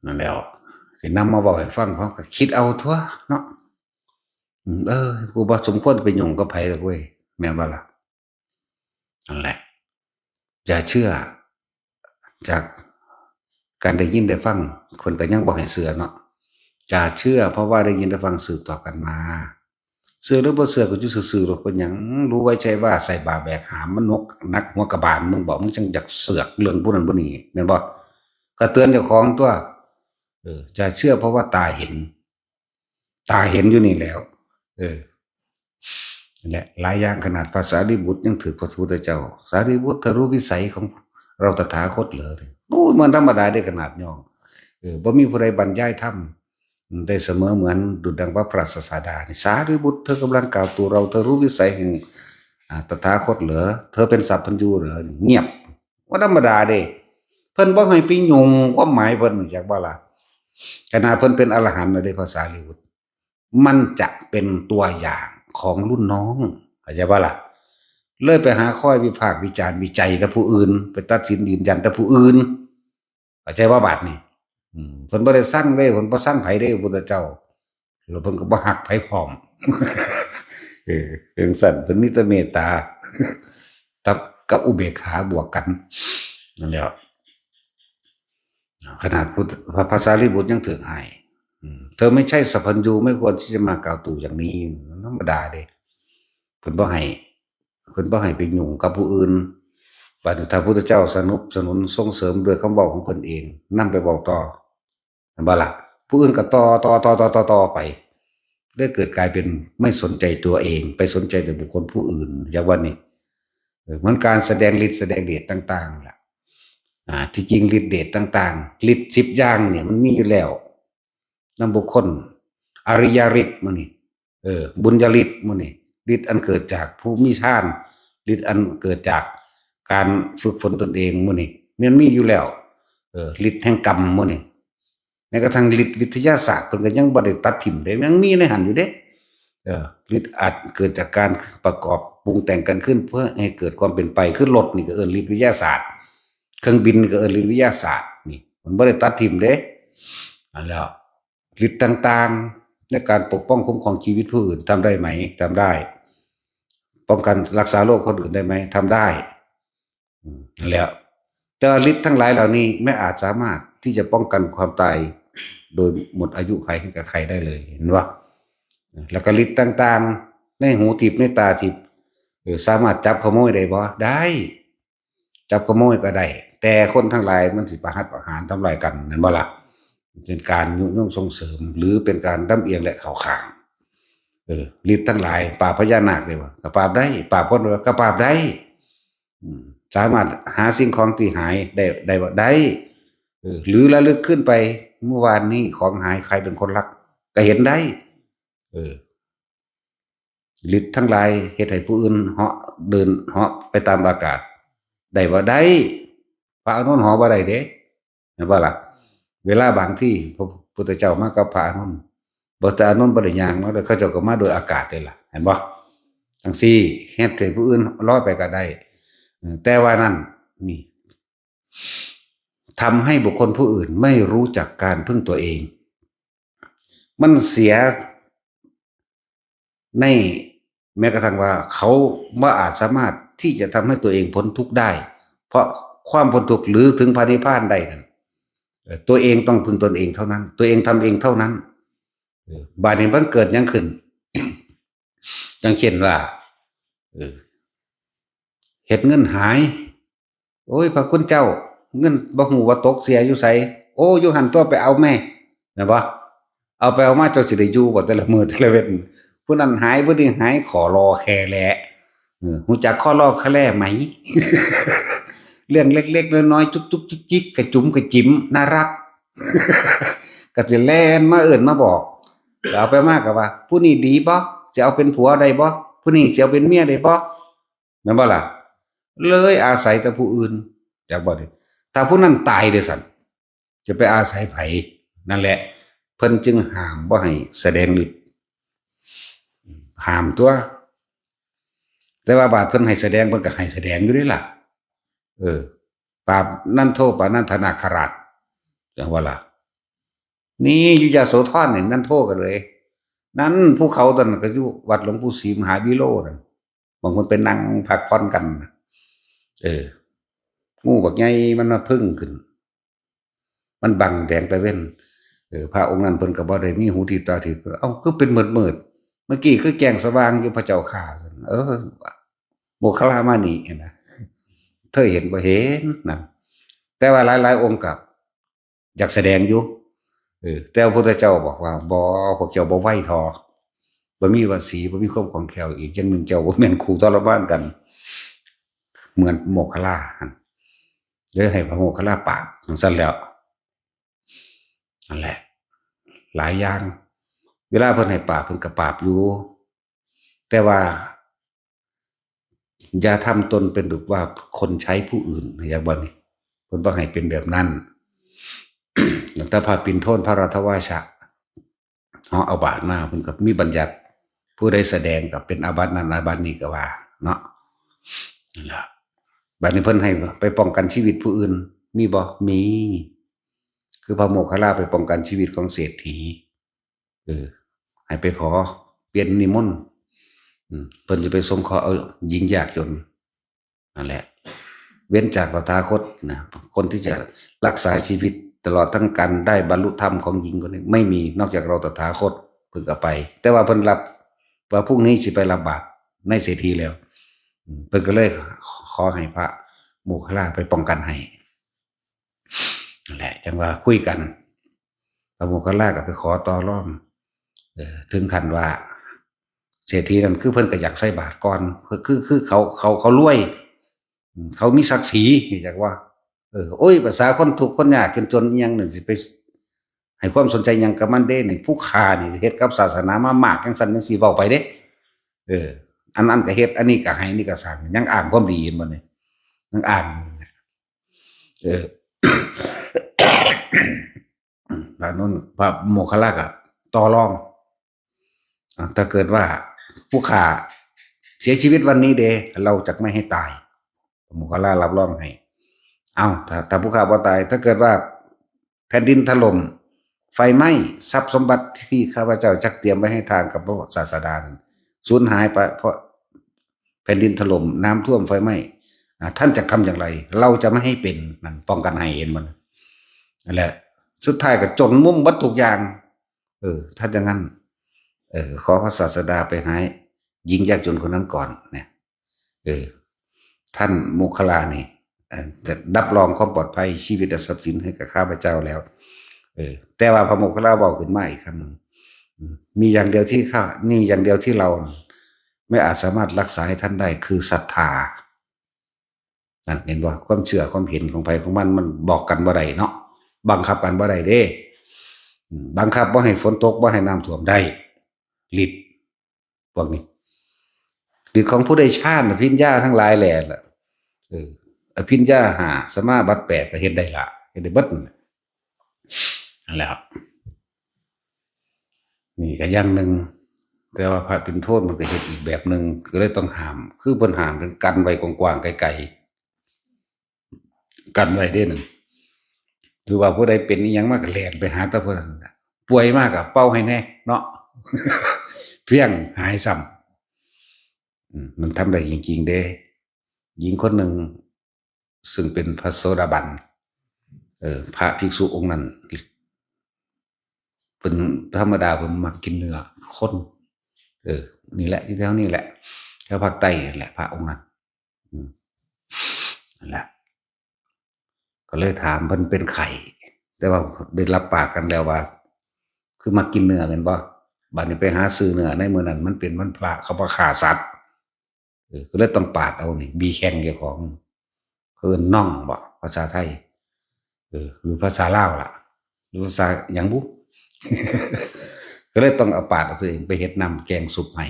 นั่นแล้วสินำมาเว้าให้ฟังพร้อมก็คิดเอาทั่วเนาะกูบ่สมควรไปยุ่งกับไผดอกเว้ยแม่นบ่ล่ะนั่นแหละอย่าเชื่อจากการได้ยินได้ฟังคนก็ยังบ่ให้เชื่อเนาะอย่าเชื่อเพราะว่าได้ยินได้ฟังสืบต่อกันมาเชื่อหรือบ่เชื่อก็อยู่ซื่อๆหรอกเป็นหยังรู้ไว้ใช่ว่าใส่บาแบกหามมันนกนักหัวกะบาลมึงบอกมึงจังอยากเสือกเรื่องผู้นั้นผู้นี้แม่นบ่ก็เตือนเจ้าของตัวจะเชื่อเพราะว่าตาเห็นอยู่นี่แล้ว เออนั่นแหละหลายอย่างขนาดภาษาลิบุตรยังถือพระพุทธเจ้าสารีบุตรเธอรู้วิสัยของเราตถาคตเหรอโอ้ยมันธรรมดาได้ขนาดย่องบ่มีผู้ใดบรรยายธรรมได้เสมอเหมือนดุจดังพระปราศาสดาสารีบุตรเธอกำลังกล่าวตัวเราเธอรู้วิสัยแห่งตถาคตเหรอเธอเป็นสัพพัญญูเหรอเงียบว่าธรรมดาเด้เพิ่นบ่ให้ไปยุ่งความหมายเพิ่นจากบ่ล่ะขนาดเพิ่นเป็นอรหันต์ได้ภาษาลิบุตรมันจะเป็นตัวอย่างของรุ่นน้องเข้าใจบ่ล่ะเลยไปหาข้อยวิพากษ์วิจารณ์วิจัยกับผู้อื่นไปตัดสินยืนยันกับผู้อื่นเข้าใจว่าบาดนี่เพิ่นบ่ได้สั่งเด้เพิ่นบ่สั่งไผเด้พระพุทธเจ้าแล้วเพิ่นก็บ่ฮักไผพร้อมจังซั่นเพิ่นมีแต่เมตตากับอุเบกขาบวกกันนั่นแหละขนาดพระสารีบุตรยังถึงให้เธอไม่ใช่สัพพัญญูไม่ควรที่จะมากล่าวตู่อย่างนี้ธรรมดาเด้เพิ่นบ่ให้ไปยุ่งกับผู้อื่นว่าถ้าพระพุทธเจ้าสนับสนุนส่งเสริมด้วยคำบอกของเพิ่นเองนำไปบอกต่อบ่ล่ะผู้อื่นก็ต่อไปได้เกิดกลายเป็นไม่สนใจตัวเองไปสนใจแต่บุคคลผู้อื่นอย่างวันนี้เหมือนการแสดงฤทธิ์แสดงเดชต่างๆล่ะที่จริงฤทธิ์เดชต่างๆฤทธิ์10อย่างเนี่ยมันมีอยู่แล้วนำบุคคลอริยฤทธิ์มื้อนี้บุญญฤทธิ์มื้อนี้ฤทธิ์อันเกิดจากผู้มีฌานฤทธิ์อันเกิดจากการฝึกฝนตนเองมื้อนี้มันมีอยู่แล้วฤทธิ์แห่งกรรมมื้อนี้แม้กระทั่งฤทธิ์วิทยาศาสตร์เพิ่นก็ยังบ่ได้ตัดถิ่มได้ยังมีในหันอยู่เด้ฤทธิ์อาจเกิดจากการประกอบปรุงแต่งกันขึ้นเพื่อให้เกิดความเป็นไปคือรถนี่ก็เอิ้นฤทธิ์วิทยาศาสตร์เครื่องบินก็เอิ้นฤทธิ์วิทยาศาสตร์นี่มันบ่ได้ตัดถิ่มเด้นั่นแล้วฤทธิ์ต่างๆในการปกป้องคุ้มครองชีวิตผู้อื่นทำได้ไหมทำได้ป้องกันรักษาโรคคนอื่นได้ไหมทำได้นั่นแหละแต่ฤทธิ์ทั้งหลายเหล่านี้ไม่อาจสามารถที่จะป้องกันความตายโดยหมดอายุใครให้กับใครได้เลยเห็นว่าแล้วก็ฤทธิ์ต่างๆในหูทิพย์ในตาทิพย์สามารถจับขโมยได้บ่ได้จับขโมยก็ได้แต่คนทั้งหลายมันสิประหัตประหารทำลายกันนั่นบ่ล่ะเป็นการยุยงส่งเสริมหรือเป็นการดำเอียงและเข้าข้างฤทธิ์ทั้งหลายปราบพญานาคได้บ่ก็ปราบได้ปราบคนก็ปราบได้สามารถหาสิ่งของที่หายได้บ่ได้หรือระลึกขึ้นไปเมื่อวานนี้ของหายใครเป็นคนลักก็เห็นได้ฤทธิ์ทั้งหลายเฮ็ดให้ผู้อื่นเหาะเดินเหาะไปตามอากาศได้บ่ได้พระอานนท์เหาะบ่ได้เด้เห็นบ่ล่ะเวลาบางที่พระพุทธเจ้ามากับพระอานนท์บ่แต่อานนท์บ่ได้ย่างมาเขาเจ้าก็มาโดยอากาศได้ล่ะเห็นบ่จังซี่เฮ็ดให้ผู้อื่นลอยไปก็ได้แต่ว่านั่นนี่ทำให้บุคคลผู้อื่นไม่รู้จักการพึ่งตัวเองมันเสียในแม้กระทั่งว่าเขาว่าอาจสามารถที่จะทำให้ตัวเองพ้นทุกข์ได้เพราะความพ้นทุกข์หรือถึงพระนิพพานได้นั้นตัวเองต้องพึ่งตนเองเท่านั้นตัวเองทำเองเท่านั้นบาดนี้มันเกิดยังขึ้น อย่างเช่นว่าเฮ็ดเงินหายโอ้ยพระคุณเจ้าเงินบ่ฮู้ว่าตกเสียอยู่ไสโอ้อยู่หั่นตัวไปเอาแม่นะบ่เอาไปเอามาเจ้าสิได้อยู่บ่แต่ละมื้อแต่ละเว้นผู้นั้นหายผู้นี้หายขอรอแค่แลฮู้จักขอรอแค่แลไหม เรื่องเล็กๆน้อยๆจุกๆจิกๆกระจุ๋มกระจิ๋มน่ารัก ก็สิแล่นมาเอิ้นมาบอกเอาไปมาก็ว่าผู้นี้ดีบ่สิเอาเป็นผัวได้บ่ผู้นี้สิเอาเป็นเมียได้บ่แม่นบ่ล่ะเลยอาศัยแต่ผู้อื่นจักบ่นี่ถ้าผู้นั้นตายเด้อซั่นจะไปอาศัยไผนั่นแหละเพิ่นจึงห้ามบ่ให้แสดงฤทธิ์ห้ามตัวแต่ว่าบาดเพิ่นให้แสดงเพิ่นก็ให้แสดงอยู่เด้ล่ะปราบนั่นโทปานันทนาคราชจังว่าล่ะนี่อยู่ยโสธรนี่นั่นโทกันเลยนั้นภูเขาตอนนั้นก็อยู่วัดหลวงปู่ศรีมหาวิโรจน์นั่นบางคนไปนั่งพักผ่อนกันงูบักใหญ่มันมาพึ่งขึ้นมันบังแดงตะเว้นพระองค์นั้นเพิ่นก็บ่ได้มีหูทิพย์ตาทิพย์เอ้าคือเป็นมืดๆเมื่อกี้คือแจ้งสว่างอยู่พระเจ้าข้าโมคคัลลามานีนะเธอเห็นบ่เห็นนั่นแต่ว่าหลายๆองค์กับอยากแสดงอยู่แต่พระพุทธเจ้าบอกว่าบ่พวกเจ้าบ่ไหวทอ บ่มีวาสีบ่มีความของแคล่วอีกอย่างหนึ่งเจ้าบ่แม่นครูทรมานกันเหมือนโมคคัลลาหั่นเลยให้พระโมคคัลลาปราบจังซั่นแล้วนั่นแหละหลายอย่างเวลาเพิ่นให้ปราบเพิ่นก็ปราบอยู่แต่ว่าอย่าทำตนเป็นดุจว่าคนใช้ผู้อื่นอย่างบ่นี้เพิ่นบ่ให้เป็นแบบนั้นแต่พระปิ่นโทนพระรัตวาชะเอาบาทมาเพิ่นก็มีบัญญัติผู้ใดแสดงก็เป็นอาบัตินั้นอาบัตินี้ก็ว่าเนาะนั่นล่ะบัดนี้เพิ่นให้ไปป้องกันชีวิตผู้อื่นมีบ่มีคือพระโมคคัลลาไปป้องกันชีวิตของเศรษฐีให้ไปขอเปลี่ยนนิมนต์เพิ่นจะไปสงเคราะห์เอาหญิงยากจนนั่นแหละเว้นจากตถาคตนะคนที่จะรักษาชีวิตตลอดทั้งการได้บรรลุธรรมของหญิงคนนี้ไม่มีนอกจากเราตถาคตเพิ่งก็ไปแต่ว่าเพิ่นรับว่าพรุ่งนี้สิไปรับบาตรในเศรษฐีแล้วเพิ่นก็เลยขอให้พระโมคคัลลาไปป้องกันให้นั่นแหละจังว่าคุยกันพระโมคคัลลาก็ไปขอต่อรองถึงขั้นว่าเศรษฐีนั่นคือเพิ่นก็อยากใส่บาตรก่อนคือเขารวยเขามีศักดิ์ศรีนี่จักว่าโอ้ยภาษาคนทุกข์คนยากจนอีหยังนั่นสิไปให้ความสนใจหยังกับมันเด้นี่ผู้ฆ่านี่เฮ็ดกับศาสนามามากจังซั่นจังซี่เว้าไปเด้อันนั้นก็เฮ็ดอันนี้ก็ให้นี่ก็สร้างยังอ้างความดีเห็นบ่นี่ยังอ้างบาดนั้นพระโมคคัลลาก็ต่อรองถ้าเกิดว่าผู้ฆ่าเสียชีวิตวันนี้เด้เราจะไม่ให้ตายพระโมคคัลลารับรองให้ถ้าผู้ฆ่าบ่ตายถ้าเกิดว่าแผ่นดินถล่มไฟไหม้ทรัพย์สมบัติที่ข้าพเจ้าจักเตรียมไว้ให้ทานกับพระศาสดาสูญหายไปเพราะแผ่นดินถล่มน้ำท่วมไฟไหม้ท่านจะทำอย่างไรเราจะไม่ให้เป็นนั่นป้องกันให้เห็นมันนั่นแหละสุดท้ายก็จนมุมบัดทุกอย่างถ้าอย่างนั้นขอพระศาสดาไปหาหญิงยากจนคนนั้นก่อนเนี่ยท่านโมคคัลลานี่จะรับรองความปลอดภัยชีวิตและทรัพย์สินให้กับข้าพเจ้าแล้วแต่ว่าพระโมคคัลลาบอกขึ้นมาอีกคำหนึ่งมีอย่างเดียวที่เราไม่อาจสามารถรักษาให้ท่านได้คือศรัทธานั่นเห็นว่าความเชื่อความเห็นของใครของมันบอกกันบ่ได้เนาะบังคับกันบ่ได้เด้บังคับบ่ให้ฝนตกบ่ให้น้ำท่วมได้ฤทธิ์พวกนี้ฤทธิ์ของผู้ใดชาติอภิญญาทั้งหลายแหล่ล่ะอภิญญา5สมาบัติ8ก็เฮ็ดได้ละเฮ็ดได้เบิดนั่นแหละนี่ก็อย่างหนึ่งแต่ว่าพระปิ่นโทนมันก็เฮ็ดอีกแบบหนึ่งก็เลยต้องห้ามคือเพิ่นห้ามกันไว้กว้างๆไกลๆกันไว้เด้นั่นถือว่าผู้ใดเป็นอีหยังมาก็แล่นไปหาแต่ผู้นั้นป่วยมากก็เป่าให้แน่เนาะเพียงหายซ้ำมันทำได้จริงๆเด้หญิงคนหนึ่งซึ่งเป็นพระโสดาบันพระภิกษุองค์นั้นเป็นธรรมดาผมมักกินเนื้อคนนี่แหละที่แถวนี่แหละแถวภาคใต้แหละพระองค์นั้นนั่นแหละก็เลยถามเพิ่นเป็นไข่แต่ว่าได้รับปากกันแล้วว่าคือมากินเนื้อเป็นบ่บัดนี้ไปหาซื้อเนื้อในมื้อนั้นมันเป็นวันพระเขาบ่ฆ่าสัตว์ก็เลยต้องปาดเอานี่บีแข้งเจ้าของเอิ้นน่องบ่ภาษาไทยหรือภาษาลาวล่ะหรือภาษาหยังบุ ก็เลยต้องเอาปาดเอาตัวเองไปเฮ็ดน้ำแกงสุปให้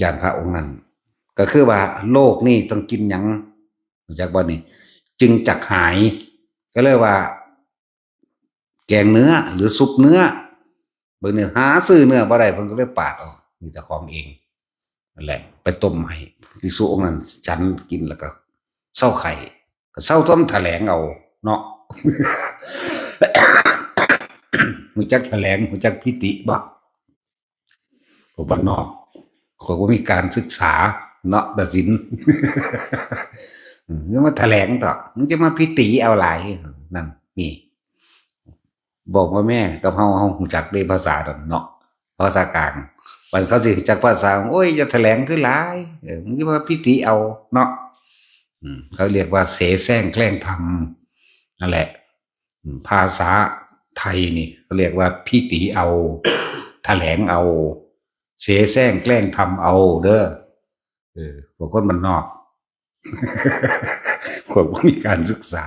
ย่านพระองค์นั้นก็คือว่าโลกนี้ต้องกินหยังจากบ่นี่จึงจักหายก็เลยว่าแกงเนื้อหรือซุปเนื้อเบิ่งเนี่ยหาซื้อเนื้อบ่ได้เพิ่นก็เลยปาดเอามีแต่ของเองนั่นแหละไปต้มให้ภิกษุองค์นั้นฉันกินแล้วก็เศร้าไข่ก็เศร้าต้มแถลงเอาเนาะ หูจักแถลงหูจักพิติบ่ผมบ้านนอกเขาก็มีการศึกษาเนาะตัดสินจะมาแถลงต่อมึงจะมาพิติเอาหลายนั่นมีบอกว่าแม่กับเฮาหูจักได้ภาษาเนาะภาษากลางวันเขาสิจักภาษาโอ้ยจะแถลงคือหลายมึงจะมาพิติเอาเนาะเขาเรียกว่าเสแสร้งแกล้งทำนั่นแหละภาษาไทยนี่เขาเรียกว่าพิติเอาแถลงเอา เสแสร้งแกล้งทำเอาเด้อพวกคนมันนอก พวกมีการศึกษา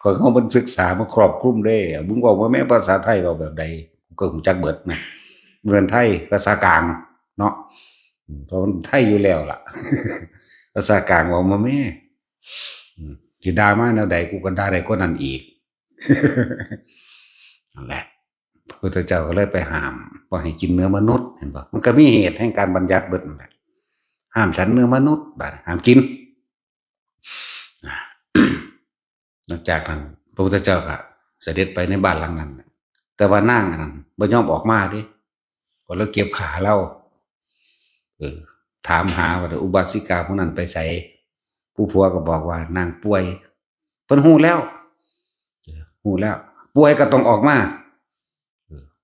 คนเขามันศึกษามาครอบคลุมได้มึงบอกว่าแม่ภาษาไทยเราแบบใดก็คงจักเบิดนะเมือนไทยภาษากลางเนาะเพราะมันไทยอยู่แล้วล่ะ ภาษากลางบอกมาแม่จิด่ามาแนวใดกูก็ด่าได้คนนั้นอีก นั่นแหละพระพุทธเจ้าก็เลยไปห้ามว่าให้กินเนื้อมนุษย์เห็นปะมันก็มีเหตุให้การบัญญัติเบิดนั่นแหละห้ามฉันเนื้อมนุษย์บัดห้ามกินหลังจากนั้นพระพุทธเจ้าก็เสด็จไปในบ้านหลังนั้นแต่ว่านั่งนั้นบ่ยอมออกมาดิก็แล้วเก็บขาเล่าถามหาว่าอุบาสิกาพวกนั้นไปใส่ผู้ผัวก็บอกว่านางป่วยเพิ่นหูแล้วป่วยก็ต้องออกมา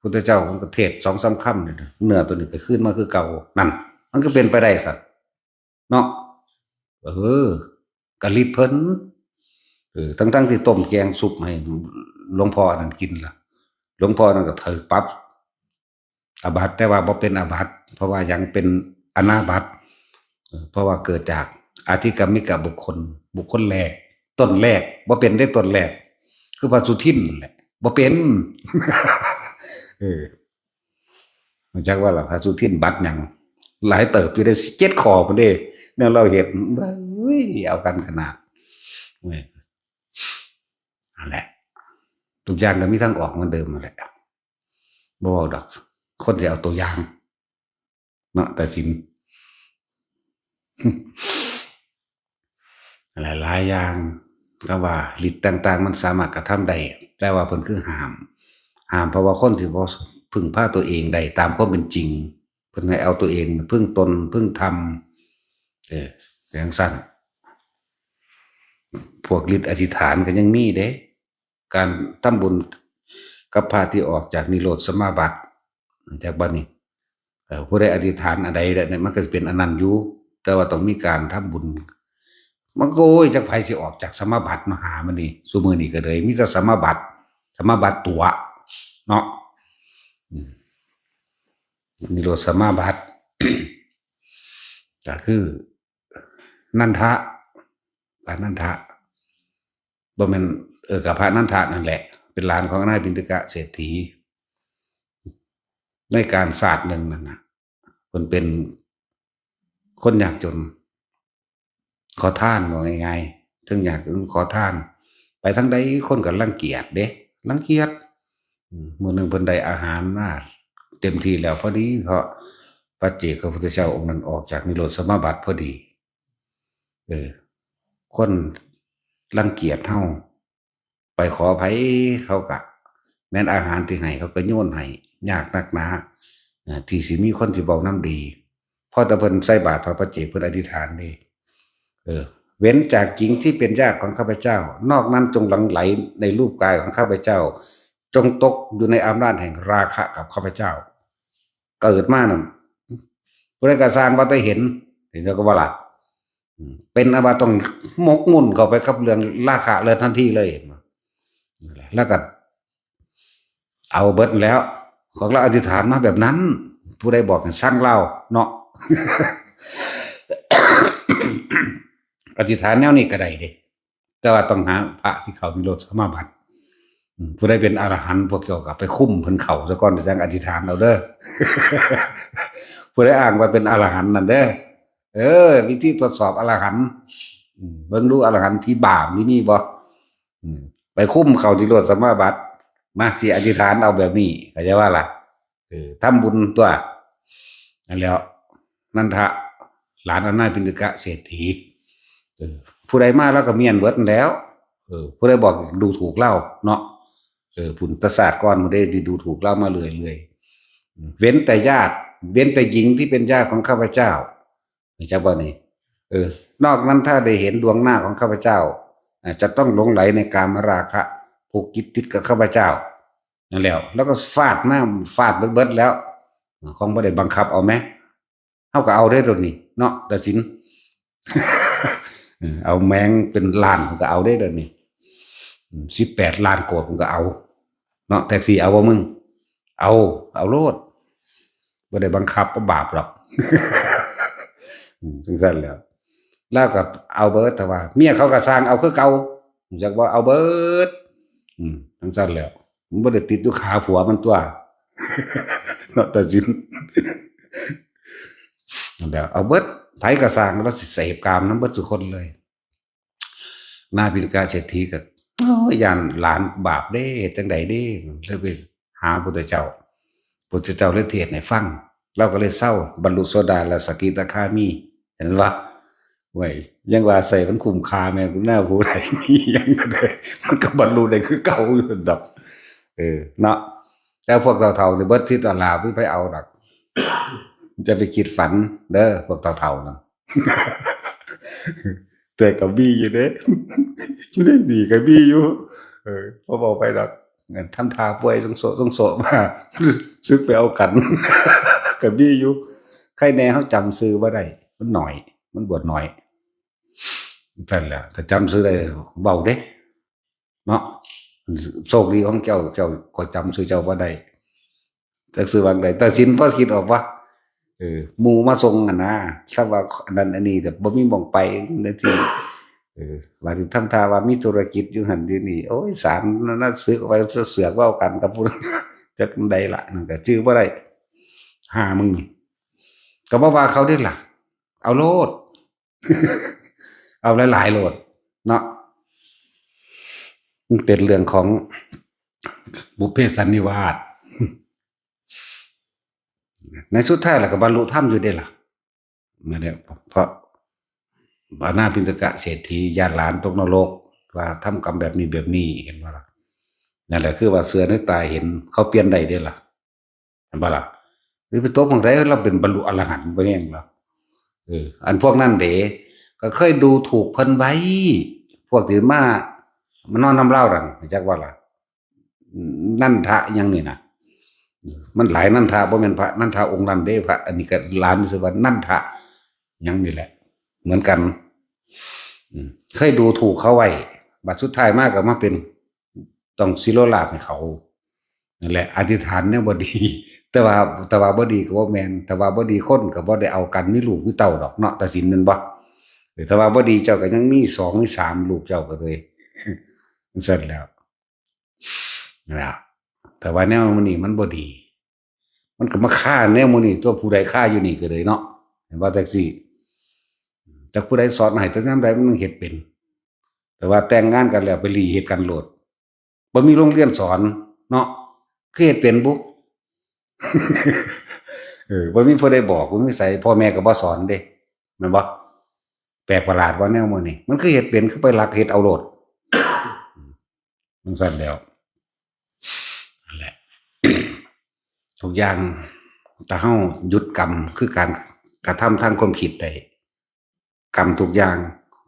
พุทธเจ้าของประเทศ2-3 ค่ำเนี่ยเนื้อตัวนี้ก็ขึ้นมาคือเก่านั่นมันก็เป็นไปได้สัตว์เนาะกะลิบเพิ่นทั้งที่ต้มแกงซุปให้หลวงพ่อนั่นกินล่ะหลวงพ่อนั่นก็ถือปั๊บอาบัติแต่ว่าบ่เป็นอาบัติเพราะว่ายังเป็นอนาบัติเพราะว่าเกิดจากอาธิกรรมิกบุคคลแรกต้นแรกบ่เป็นได้ต้นแรกคือพระสุทินนั่นแหละบ่เป็นมันจักว่าล่ะพระสุทินบัตรหยังหลายเติบอยู่ได้7 ข้อพุ่นเด้เนี่ยเราเห็นเฮ้ยเอากันขนาดนั่นแหละทุกอย่างก็มีทางออกเหมือนเดิมนั่นแหละบ่เว้าดอกคนสิเอาตัวอย่างเนาะแต่สินหลายอย่างก็ว่าฤทธิ์ต่างๆมันสามารถกระทำได้แต่ว่าเพิ่นคือห้ามเพราะว่าคนที่บ่พึ่งพาตัวเองได้ตามความเป็นจริงเพิ่นให้เอาตัวเองพึ่งตนพึ่งธรรมอย่างสั้นพวกฤทธิ์อธิษฐานก็ยังมีเด้การทำบุญกับพระที่ออกจากนิโรธสมาบัติจากบัดนี้ผู้ใดอธิษฐานอะไรเนี่ยมันก็จะเป็นอนันต์อยู่แต่ว่าต้องมีการทำบุญมันก็โอ้ยจักไผสิออกจากสมาบัติมาหามันนี่ซุมื้อนี้ก็เลยมีแต่สมาบัติตัวเนาะนิโรธสมาบัติ ก็คือนันทะพระนันทะบ่แม่นกับพระนันทะนั่นแหละเป็นหลานของนายปิณฑกะเศรษฐีในการศาสตร์หนึ่งนั่นนะคนเป็นคนยากจนขอทานว่าง่ายๆถึงอยากขอทานไปทั้งใดคนก็รังเกียจเด้รังเกียจมื้อนึงเพิ่นได้อาหารมาเต็มที่แล้วพอดีเพราะพระเจ้าพระพุทธเจ้าองค์นั้นออกจากนิโรธสมาบัติพอดีคนรังเกียจเฮาไปขอไผเขาก็แม้นอาหารที่ให้เขาก็โยนให้ยากนักหนาที่สิมีคนสิเว้านำดีพอแต่เพิ่นใส่บาตรพระปัจเจกเพิ่นอธิษฐานนี่เว้นจากหญิงที่เป็นญาติของข้าพเจ้านอกนั้นจงหลั่งไหลในรูปกายของข้าพเจ้าจงตกอยู่ในอำนาจแห่งราคะกับข้าพเจ้าเกิดมานั่นผู้ใดก็สร้างว่าได้เห็นแล้วก็ว่าล่ะเป็นอาบัติต้องหมกมุ่นเข้าไปกับเรื่องราคะเลยทันทีเลยแล้วก็เอาเบิดแล้วของเราอธิษฐานมาแบบนั้นผู้ใดบอกให้สร้างเล่าเนาะ อธิษฐานแนวนี้ก็ได้เด้แต่ว่าต้องหาพระที่เขานิโรธสมาบัติผู้ใดเป็นอรหันต์พวกเกี่ยวกับไปคุ้มเพิ่นเขาซะก่อนจังอธิษฐานเอาเด้อ ผู้ใดอ้างว่าเป็นอรหันต์นั่นเด้อวิธีตรวจสอบอรหันต์เบิ่งดูอรหันต์พี่บาปนี่มีบ่ไปคุ้มเขานิโรธสมาบัติมาสิอธิษฐานเอาแบบนี้เข้าใจว่าล่ะทำบุญตัวนั่นแล้วนันทะหลานอนนายปิณฑกะเศรษฐีผู้ใดมาแล้วก็เมียนเบิดแล้วผู้ใดบอกดูถูกเล่าเนาะผุนตศาสตร์ก่อนบ่ได้ดูถูกเล่ามาเรื่อยๆเว้นแต่ญาติเว้นแต่หญิงที่เป็นญาติของข้าพเจ้าจักบ่นี่นอกนั้นถ้าได้เห็นดวงหน้าของข้าพเจ้าจะต้องหลงไหลในกามราคะผูกจิตติดกับข้าพเจ้านั่นแล้วก็ฟาดเบิดแล้วของบ่ได้บังคับเอาแม้เฮาก็เอาได้ตัวนี้เนาะตัดสิน เอาแมงเป็นล้านผมก็เอาได้ตัวนี้18 ล้านโกดผมก็เอาเนาะแท็กซี่เอาบ่มึงเอาโลด บ่ได้บังคับบ่บาปหรอกจังซั่นแหล้วแล้วก็เอาเบิดแต่ว่าเมียเขาก็สร้างเอาคือเก่าจักว่าเอาเบิดจังซั่นแหล้วมันบ่ได้ติดอยู่ขาผัวมันตัวเนาะแต่สินนั่นแหละเอาเบิดไผก็สร้างแล้วสิเสพกามนำเบิดทุกคนเลยนาบิณกาเศรษฐีก็โอ้ยย่านหลานบาปเด้จังใดเด้เลยไปหาพุทธเจ้าพุทธเจ้าเลยเทศน์ให้ฟังเราก็เลยเศร้าบรรลุโสดาและสกิทาคามีเห็นว่าไว้ยังว่าใส่มันคุ้มค่าแม่นหน้าผู้ใดมีหยังก็ได้มันก็บรรลุได้คือเก่าอยู่ดอกเนาะแต่พวกเฒ่าๆนี่เบิดทิศอลาบ่ไปเอาดอกจะไปคิดฝันเด้อพวกเฒ่าๆนั่นแต่ก็มีอยู่เด้อยู่ได้ดีก็มีอยู่บ่เว้าไปดอกทำท่าป่วยสงโสมาซึกไปเอากันก็มีอยู่ใครแน่เฮาจำชื่อบ่ได้มันน้อยมันบวชน้อยนั่นแหละถ้าจำชื่อได้เว้าเด้เนาะโชคดีของเจ้าก็จำชื่อเจ้าบ่ได้จักชื่อว่าใดแต่สินพอคิดออกว่าหมู่มาส่งอะนะถ้าว่าอันนั้นอันนี้แต่บ่มีหม้องไปจังซี่ว่าสิทำท่าว่ามีธุรกิจอยู่หั่นอยู่นี่โอ๊ยศาลนั้นสึกเอาไว้เสือกเว้ากันกับผู้จักใดล่ะนั่นก็ชื่อบ่ได้หามึงนี่ก็บ่ว่าเขาเด้ล่ะเอาโลด เอาหลายๆโลดเนาะมันเป็นเรื่องของบุพเพสันนิวาสในสุดท้ายแล้วก็บรรลุธรรมอยู่เด้ล่ะนั่นแหละเพราะอนาพินตกะเศรษฐีญาติหลานตกนรกว่าทำกรรมแบบนี้เห็นบ่ล่ะนั่นแหละคือว่าเสือในตายเห็นเขาเปลี่ยนได้เด้ล่ะเห็นบ่ล่ะหรือไปตกบางไดเราเป็นบรรลุอรหันต์บ่แม่นล่ะอันพวกนั้นเด้ก็เคยดูถูกเพิ่นไว้พวกที่มานอนนำเล่านั่นจักว่าล่ะนันทะหยังนี่น่ะมันหลายนันทะบ่แม่นพระนันทะองค์นั้นเด้พระอันนี้ก็หลานสิว่านันทะหยังนี่แหละเหมือนกันเคยดูถูกเขาไว้บัดสุดท้ายมาก็มาเป็นต้องสิโลลาภให้เขานั่นแหละอธิษฐานแนวบ่ดี แต่ว่าบ่ดีก็บ่แม่นแต่ว่าบ่ดีคนก็บ่ได้เอากันมีลูกมีเต้าดอกเนาะตัดสินแม่นบ่แต่ว่าบ่ดีเจ้าก็ยังมี2มี3ลูกเจ้าก็เลยจังซั่นแล้วนั่นล่ะแต่ว่าแนวมื้อนี้มันบ่ดีมันก็มาฆ่าแนวมื้อนี้ตัวผู้ใดฆ่าอยู่นี่ก็เลยเนาะเห็นว่าจังซี่จักผู้ใดสอนให้จักยามใดมันเฮ็ดเป็นแต่ว่าแต่งงานกันแล้วไปหลีเฮ็ดกันโลดบ่มีโรงเรียนสอนเนาะคือเฮ็ดเป็นบุ บ่มีผู้ใดบอกบ่มีไสพ่อแม่ก็บ่สอนเด้แม่นบ่แปลกประหลาดว่าแนวมื้อนี้มันคือเฮ็ดเป็นคือไปลักเฮ็ดเอาโลดจังซั่นแล้วนั่นแหละ ทุกอย่างถ้าเฮาหยุดกรรมคือการกระทำทางความคิดได้กรรมทุกอย่าง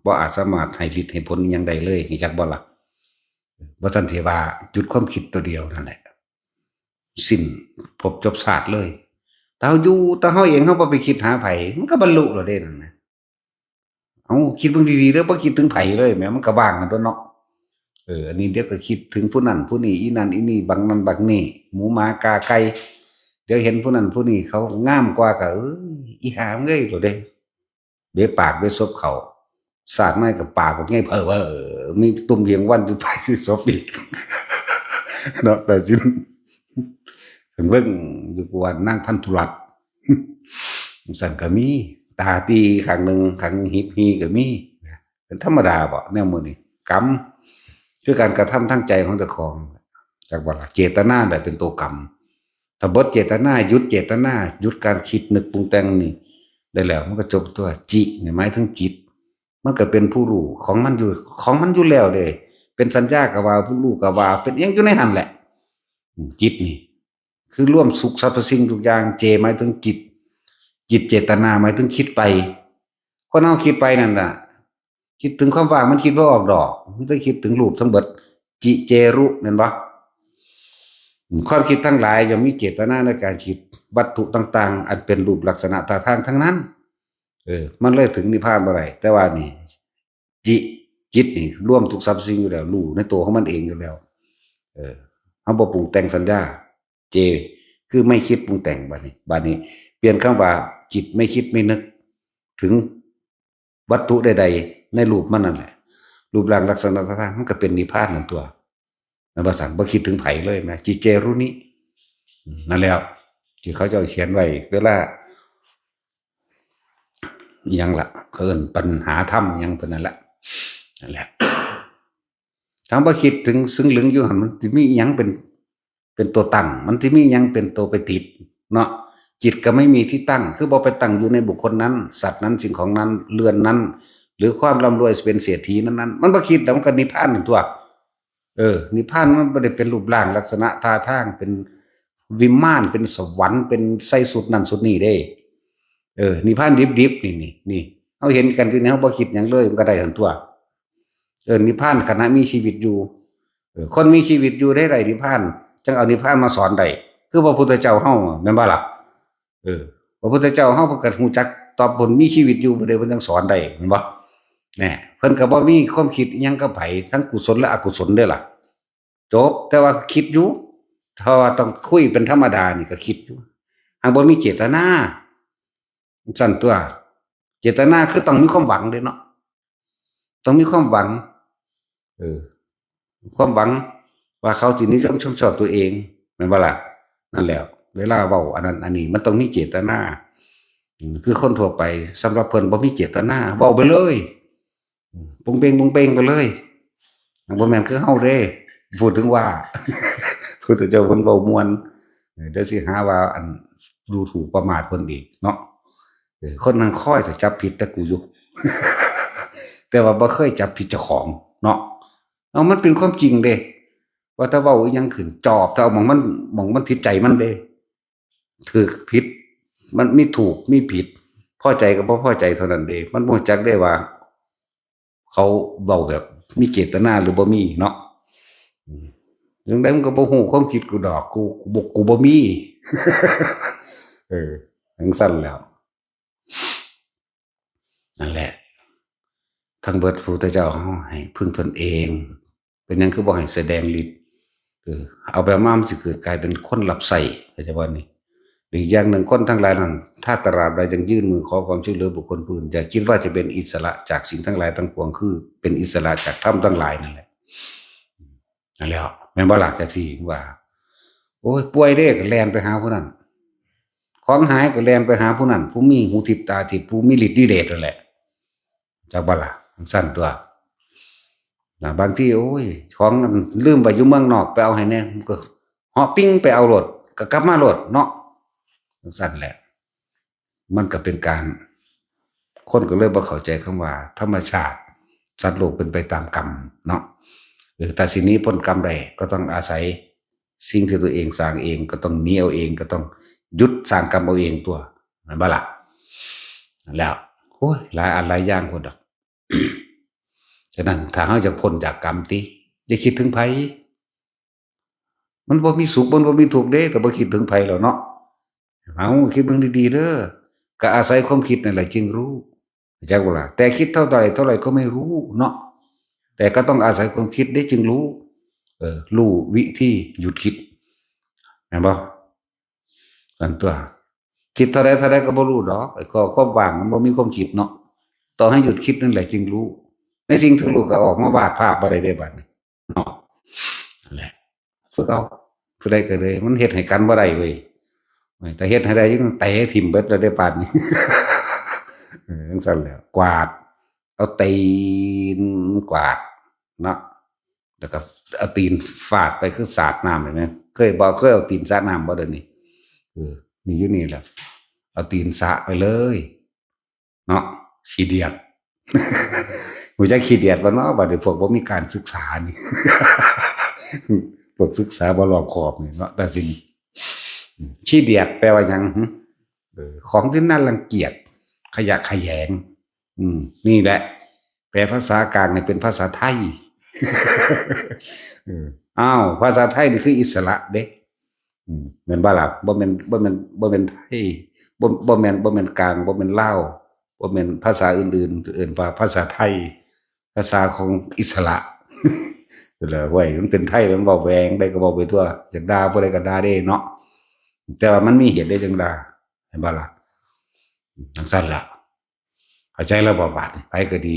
บ่อาจสามารถให้ฤทธิ์ให้ผลอิหยังได้เลยรู้จักบ่ล่ะบ่ทันสิว่าหยุดความคิดตัวเดียวนั่นแหละสิ้นภพจบชาติเลยถ้าเฮาเองเฮาบ่ไปคิดหาไผมันก็บรรลุแล้วเด้นั่นน่ะเอาคิดเบิ่งดีๆเด้อบ่คิดถึงไผเลยแหมมันก็ว่างกันตั่วเนาะอันนี้เดี๋ยวก็คิดถึงผู้นั้นผู้นี้อีนั่นอีนี่บักนั้นบักนี้หมูหมากาไก่เดี๋ยวเห็นผู้นั้นผู้นี้เขางามกว่าก็อีห่ามึงเอ้ยโลดเด้เบ้ปากเบ้ซบเข้าสาดไม้กับปากบักใหญ่เพ้อมีตุ่มเลี้ยงวันอยู่ภายสิซบอีก เนาะแต่สิถึงเบิ่งอยู่ว่านางพันธุรัตน์ สั่นก็มีตาตีข้างหนึ่งข้างหนึ่งหิบหีก็มีเป็นธรรมดาบ่แนวมื้อนี้กรรมคือการกระทำทางใจของเจ้าของจักว่าล่ะเจตนาได้เป็นตัวกรรมถ้าบ่เจตนาหยุดเจตนาหยุดการคิดนึกปรุงแต่งนี่ได้แล้วมันก็จบตัวจินี่หมายถึงจิตมันก็เป็นผู้รู้ของมันอยู่แล้วเด้เป็นสัญญาก็ว่าผู้รู้ก็ว่าเป็นอิหยังอยู่ในหันแหละจิตนี่คือร่วมสุขสรรพสิ่งทุกอย่างเจหมายถึงจิตเจตนาหมายถึงคิดไปคนเฮาคิดไปนั่นน่ะคิดถึงความว่างมันคิดบ่ออกดอกมันต้องคิดถึงรูปทั้งเบิดจิเจรุแม่นบ่ความคิดทั้งหลายย่อมมีเจตนาในการคิดวัตถุต่างๆอันเป็นรูปลักษณะท่าทางทั้งนั้นมันเลยถึงนิพพานบ่ได้แต่ว่านี่จิตนี่ร่วมทุกสรรพสิ่งอยู่แล้วรู้ในตัวของมันเองอยู่แล้วเฮาบ่ปรุงแต่งสัญญาเจ คือไม่คิดปรุงแต่งบัดนี้เปลี่ยนคำว่าจิตไม่คิดไม่นึกถึงวัตถุใดๆในรูปมันนั่นแหละรูปร่างลักษณะท่าทางมันก็เป็นนิพพานนั่นตัวในภาษาบ่คิดถึงไผเลยนะจิเจรุนินั่นแล้วที่เขาจะเขียนไว้เวลายังละเกินปัญหาธรรมยังเป็นนั่นแหละถามว่าคิดถึงซึ่งลึงอยู่หันมันจะมียังเป็นตัวตั้งมันจะมียังเป็นตัวไปติดเนาะจิตก็ไม่มีที่ตั้งคือบ่ไปตั้งอยู่ในบุคคลนั้นสัตว์นั้นสิ่งของนั้นเรือนนั้นหรือความร่ำรวยเป็นเศรษฐีนั้นมันบ่คิดแต่มันก็นิพพานหนึ่งตัวนิพพานมันไม่ได้เป็นรูปร่างลักษณะท่าทางเป็นวิมานเป็นสวรรค์เป็นไส้สุดนั่นสุดนี่ได้นิพพานดิบนี่เขาเห็นกันที่นี่เขาบ่คิดอย่างเลยมันก็ได้ทั้งตัวนิพพานขณะมีชีวิตอยู่คนมีชีวิตอยู่ได้ไรนิพพานจังเอานิพพานมาสอนได้คือพระพุทธเจ้าเฮาแม่นบ่ล่ะพระพุทธเจ้าเฮาเพิ่นก็ฮู้จักตอบผลมีชีวิตอยู่บ่ได้เพิ่นจังสอนได้แม่นบ่แน่เพิ่นก็บ่มีความคิดอิหยังกับไผทั้งกุศลและอกุศลเด้อล่ะจบแต่ว่าคิดอยู่ถ้าว่าต้องคุยเป็นธรรมดานี่ก็คิดอยู่หากบ่มีเจตนาสั่นตัวเจตนาคือต้องมีความหวังด้วยเนาะต้องมีความหวังความหวังว่าเขาสินิยมชอบตัวเองแม่นบ่ล่ะนั่นแหละเวลาเว้าอันนั้นอันนี้มันต้องมีเจตนาคือคนทั่วไปสำหรับเพิ่นบ่มีเจตนาเว้าไปเลยปุงเปงไปเลยบ่แม่นคือเฮาเด้พูดถึงว่าพุทธเจ้าเพิ่นเว้าม่วนเดี๋ยวสิหาว่าอันดูถูกประมาทเพิ่นอีกเนาะคนนั้นคอยจะจับผิดแต่กูอยู่ แต่ว่าบ่เคยจับผิดเจ้าของเนาะเอามันเป็นความจริงเด้ว่าถ้าเว้าอีหยังขึ้นจอบถ้าเอาหม่องมันผิดใจมันเด้ถูกผิดมันมีถูกมีผิดพอใจกับบ่พอใจเท่านั้นเด้มันบ่รู้จักได้ว่าเขาเว้าแบบมีเจตนาหรือบ่มีเนาะจังได๋มันก็บ่ฮู้ความคิดกูดอกกูบ่มี จังซั่นแล้วนั่นแหละทั้งเบิดพระพุทธเจ้าเฮาให้พึ่งตนเองเป็นหยังคือบ่ให้แสดงฤทธิ์เอาไปมามันสิเกิดกลายเป็นคนรับใช้เข้าใจบ่นี่อีกอย่างหนึ่งคนทั้งหลายนั้นถ้าตราบใดยังยื่นมือขอความช่วยเหลือบุคคลผู้อื่นอย่าคิดว่าจะเป็นอิสระจากสิ่งทั้งหลายทั้งปวงคือเป็นอิสระจากธรรมทั้งหลายนั่นแหละนั่นแหละแม่นบ่ล่ะจักซี่ว่าโอ้ยป่วยเด้ก็แล่นไปหาผู้นั้นของหายก็แล่นไปหาผู้นั้นผู้มีหูทิพตาทิพผู้มีฤทธิ์วิเดชนั่นแหละจักบ่ล่ะสั้นตัวบางที่โอ้ยของลืมไปอยู่เมืองนอกไปเอาให้แน่ก็เหาะปิ้งไปเอารถก็กลับมารถเนาะสั้นแหละมันก็เป็นการคนก็เลยบ่เข้าใจคำว่าธรรมชาติสัตว์โลกเป็นไปตามกรรมเนาะแต่สิ่งนี้พ้นกรรมได้ก็ต้องอาศัยสิ่งที่ตัวเองสร้างเองก็ต้องหนีเอาเองก็ต้องหยุดสร้างกรรมเอาเองตัวนั่นบ่ล่ะแล้วโอ้ยหลายอันหลายอย่างคนดอก ฉะนั้นถ้าเฮาจะพ้นจากกรรมติอย่าคิดถึงไผมันบ่มีสุขมันบ่มีทุกข์เด้ก็บ่คิดถึงไผแล้วเนาะเอาคิดเบิ่งดีๆเด้อก็อาศัยความคิดนั่นแหละจึงรู้เข้าใจบ่ล่ะแต่คิดเท่าใดก็ไม่รู้เนาะแต่ก็ต้องอาศัยความคิดได้จึงรู้รู้วิธีหยุดคิดแม่นบ่นั่นตัวคิดเท่าใดก็บ่รู้ดอกไอ้ความว่างมันบ่มีความคิดเนาะต้องให้หยุดคิดนั่นแหละจึงรู้ในสิ่งที่รู้ก็ออกมาวาดภาพบ่ได้เด้บัดนี้เนาะนั่นแหละฝึกเอาผู้ใดก็เลยมันเฮ็ดให้กันบ่ได้เว้ยแต่เฮ็ดให้ได้ยังเตะทิ่มเบิดแล้วได้ปานนี้ จังซั่นแหล้วกวาดเอาตีนกวาดเนาะแล้วก็เอาตีนฟาดไปคือสาดน้ำเห็นไหมเคยเอาตีนสาดน้ำบ่เดี๋ยวนี้นี่อยู่นี่แหละเอาตีนสะไปเลยเนาะขี้เดียด หูจักขี้เดียดบ่เนาะบัดนี้พวกบ่มีการศึกษานี่ พวกศึกษาบ่รอบคอบนี่เนาะแต่สิ่งขี้เดียดแปลว่าหยังของที่น่ารังเกียจขยะแขยงนี่แหละแปลภาษากลางเนี่ยเป็นภาษาไทย อ้าวภาษาไทยนี่คืออิสระเด้แม่นบ่ล่ะบ่แม่นไทยบ่แม่นกลางบ่แม่นลาวบ่แม่นภาษาอื่นๆเอิ้นว่าภาษาไทยภาษาของอิสระแล้วไว้มันเป็นไทยมันเว้าแหวงได้ก็เว้าไปทั่วอยากด่าผู้ใดก็ด่าได้เนาะ แต่ว่ามันมีเหตุได้จังได๋เห็นบ่ล่ะจังซั่นล่ะเข้าใจแล้วบ่บาดนี้ไปก็ดี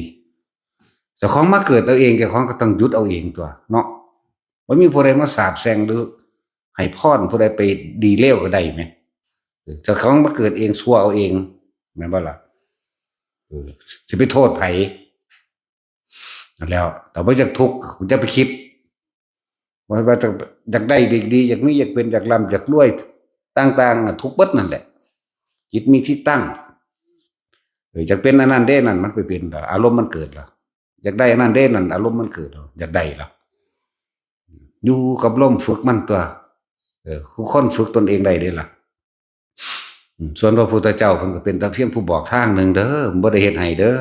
เจ้าของมาเกิดเอาเองเจ้าของก็ต้องหยุดเอาเองตัวเนาะบ่มีผู้ใดมาสาปแช่งหรือให้พรผู้ใดไปดีเลวก็ได้แหมเจ้าของมาเกิดเองชั่วเอาเองแม่นบ่ล่ะสิไปโทษไผนั่นแล้วแต่บ่อยากทุกข์อย่าไปคิดว่าจะอยากได้เด็กดีอยากมีอยากเป็นอยากร่ำอยากรวยต่างๆอะทุกข์เบิดนั่นแหละจิตมีที่ตั้งอยากเป็นอันนั้นเด้นั่นมันไปเป็นล่ะอารมณ์มันเกิดล่ะอยากได้อันนั้นเด้นั่นอารมณ์มันเกิดอยากได้ล่ะอยู่กับลมฝึกมันตัวคือคนฝึกตนเองได้เด้ล่ะส่วนพระพุทธเจ้าเพิ่นก็เป็นแต่เพียงผู้บอกทางหนึ่งเด้อบ่ได้เฮ็ดให้เด้อ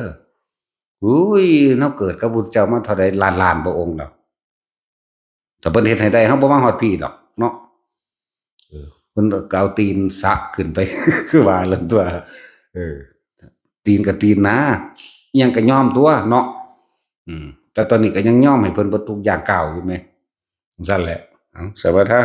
อุ้ยเฮาเกิดกับพุทธเจ้ามาเท่าใดล้านๆพระองค์แล้วถ้าเพิ่นเฮ็ดให้ได้เฮาบ่มาฮอดพี่ดอกเนาะเพิ่นก็เอาตีนสะขึ้นไป คือว่าลั่นตัวเออตีนก็ตีนนะอิหยังก็ยอมตัวเนาะแต่ตอนนี้ก็ยังยอมให้เพิ่นเบิดทุกอย่างก้าวอยู่แหมจั่งซั้นแหละเอ้าสวัสดี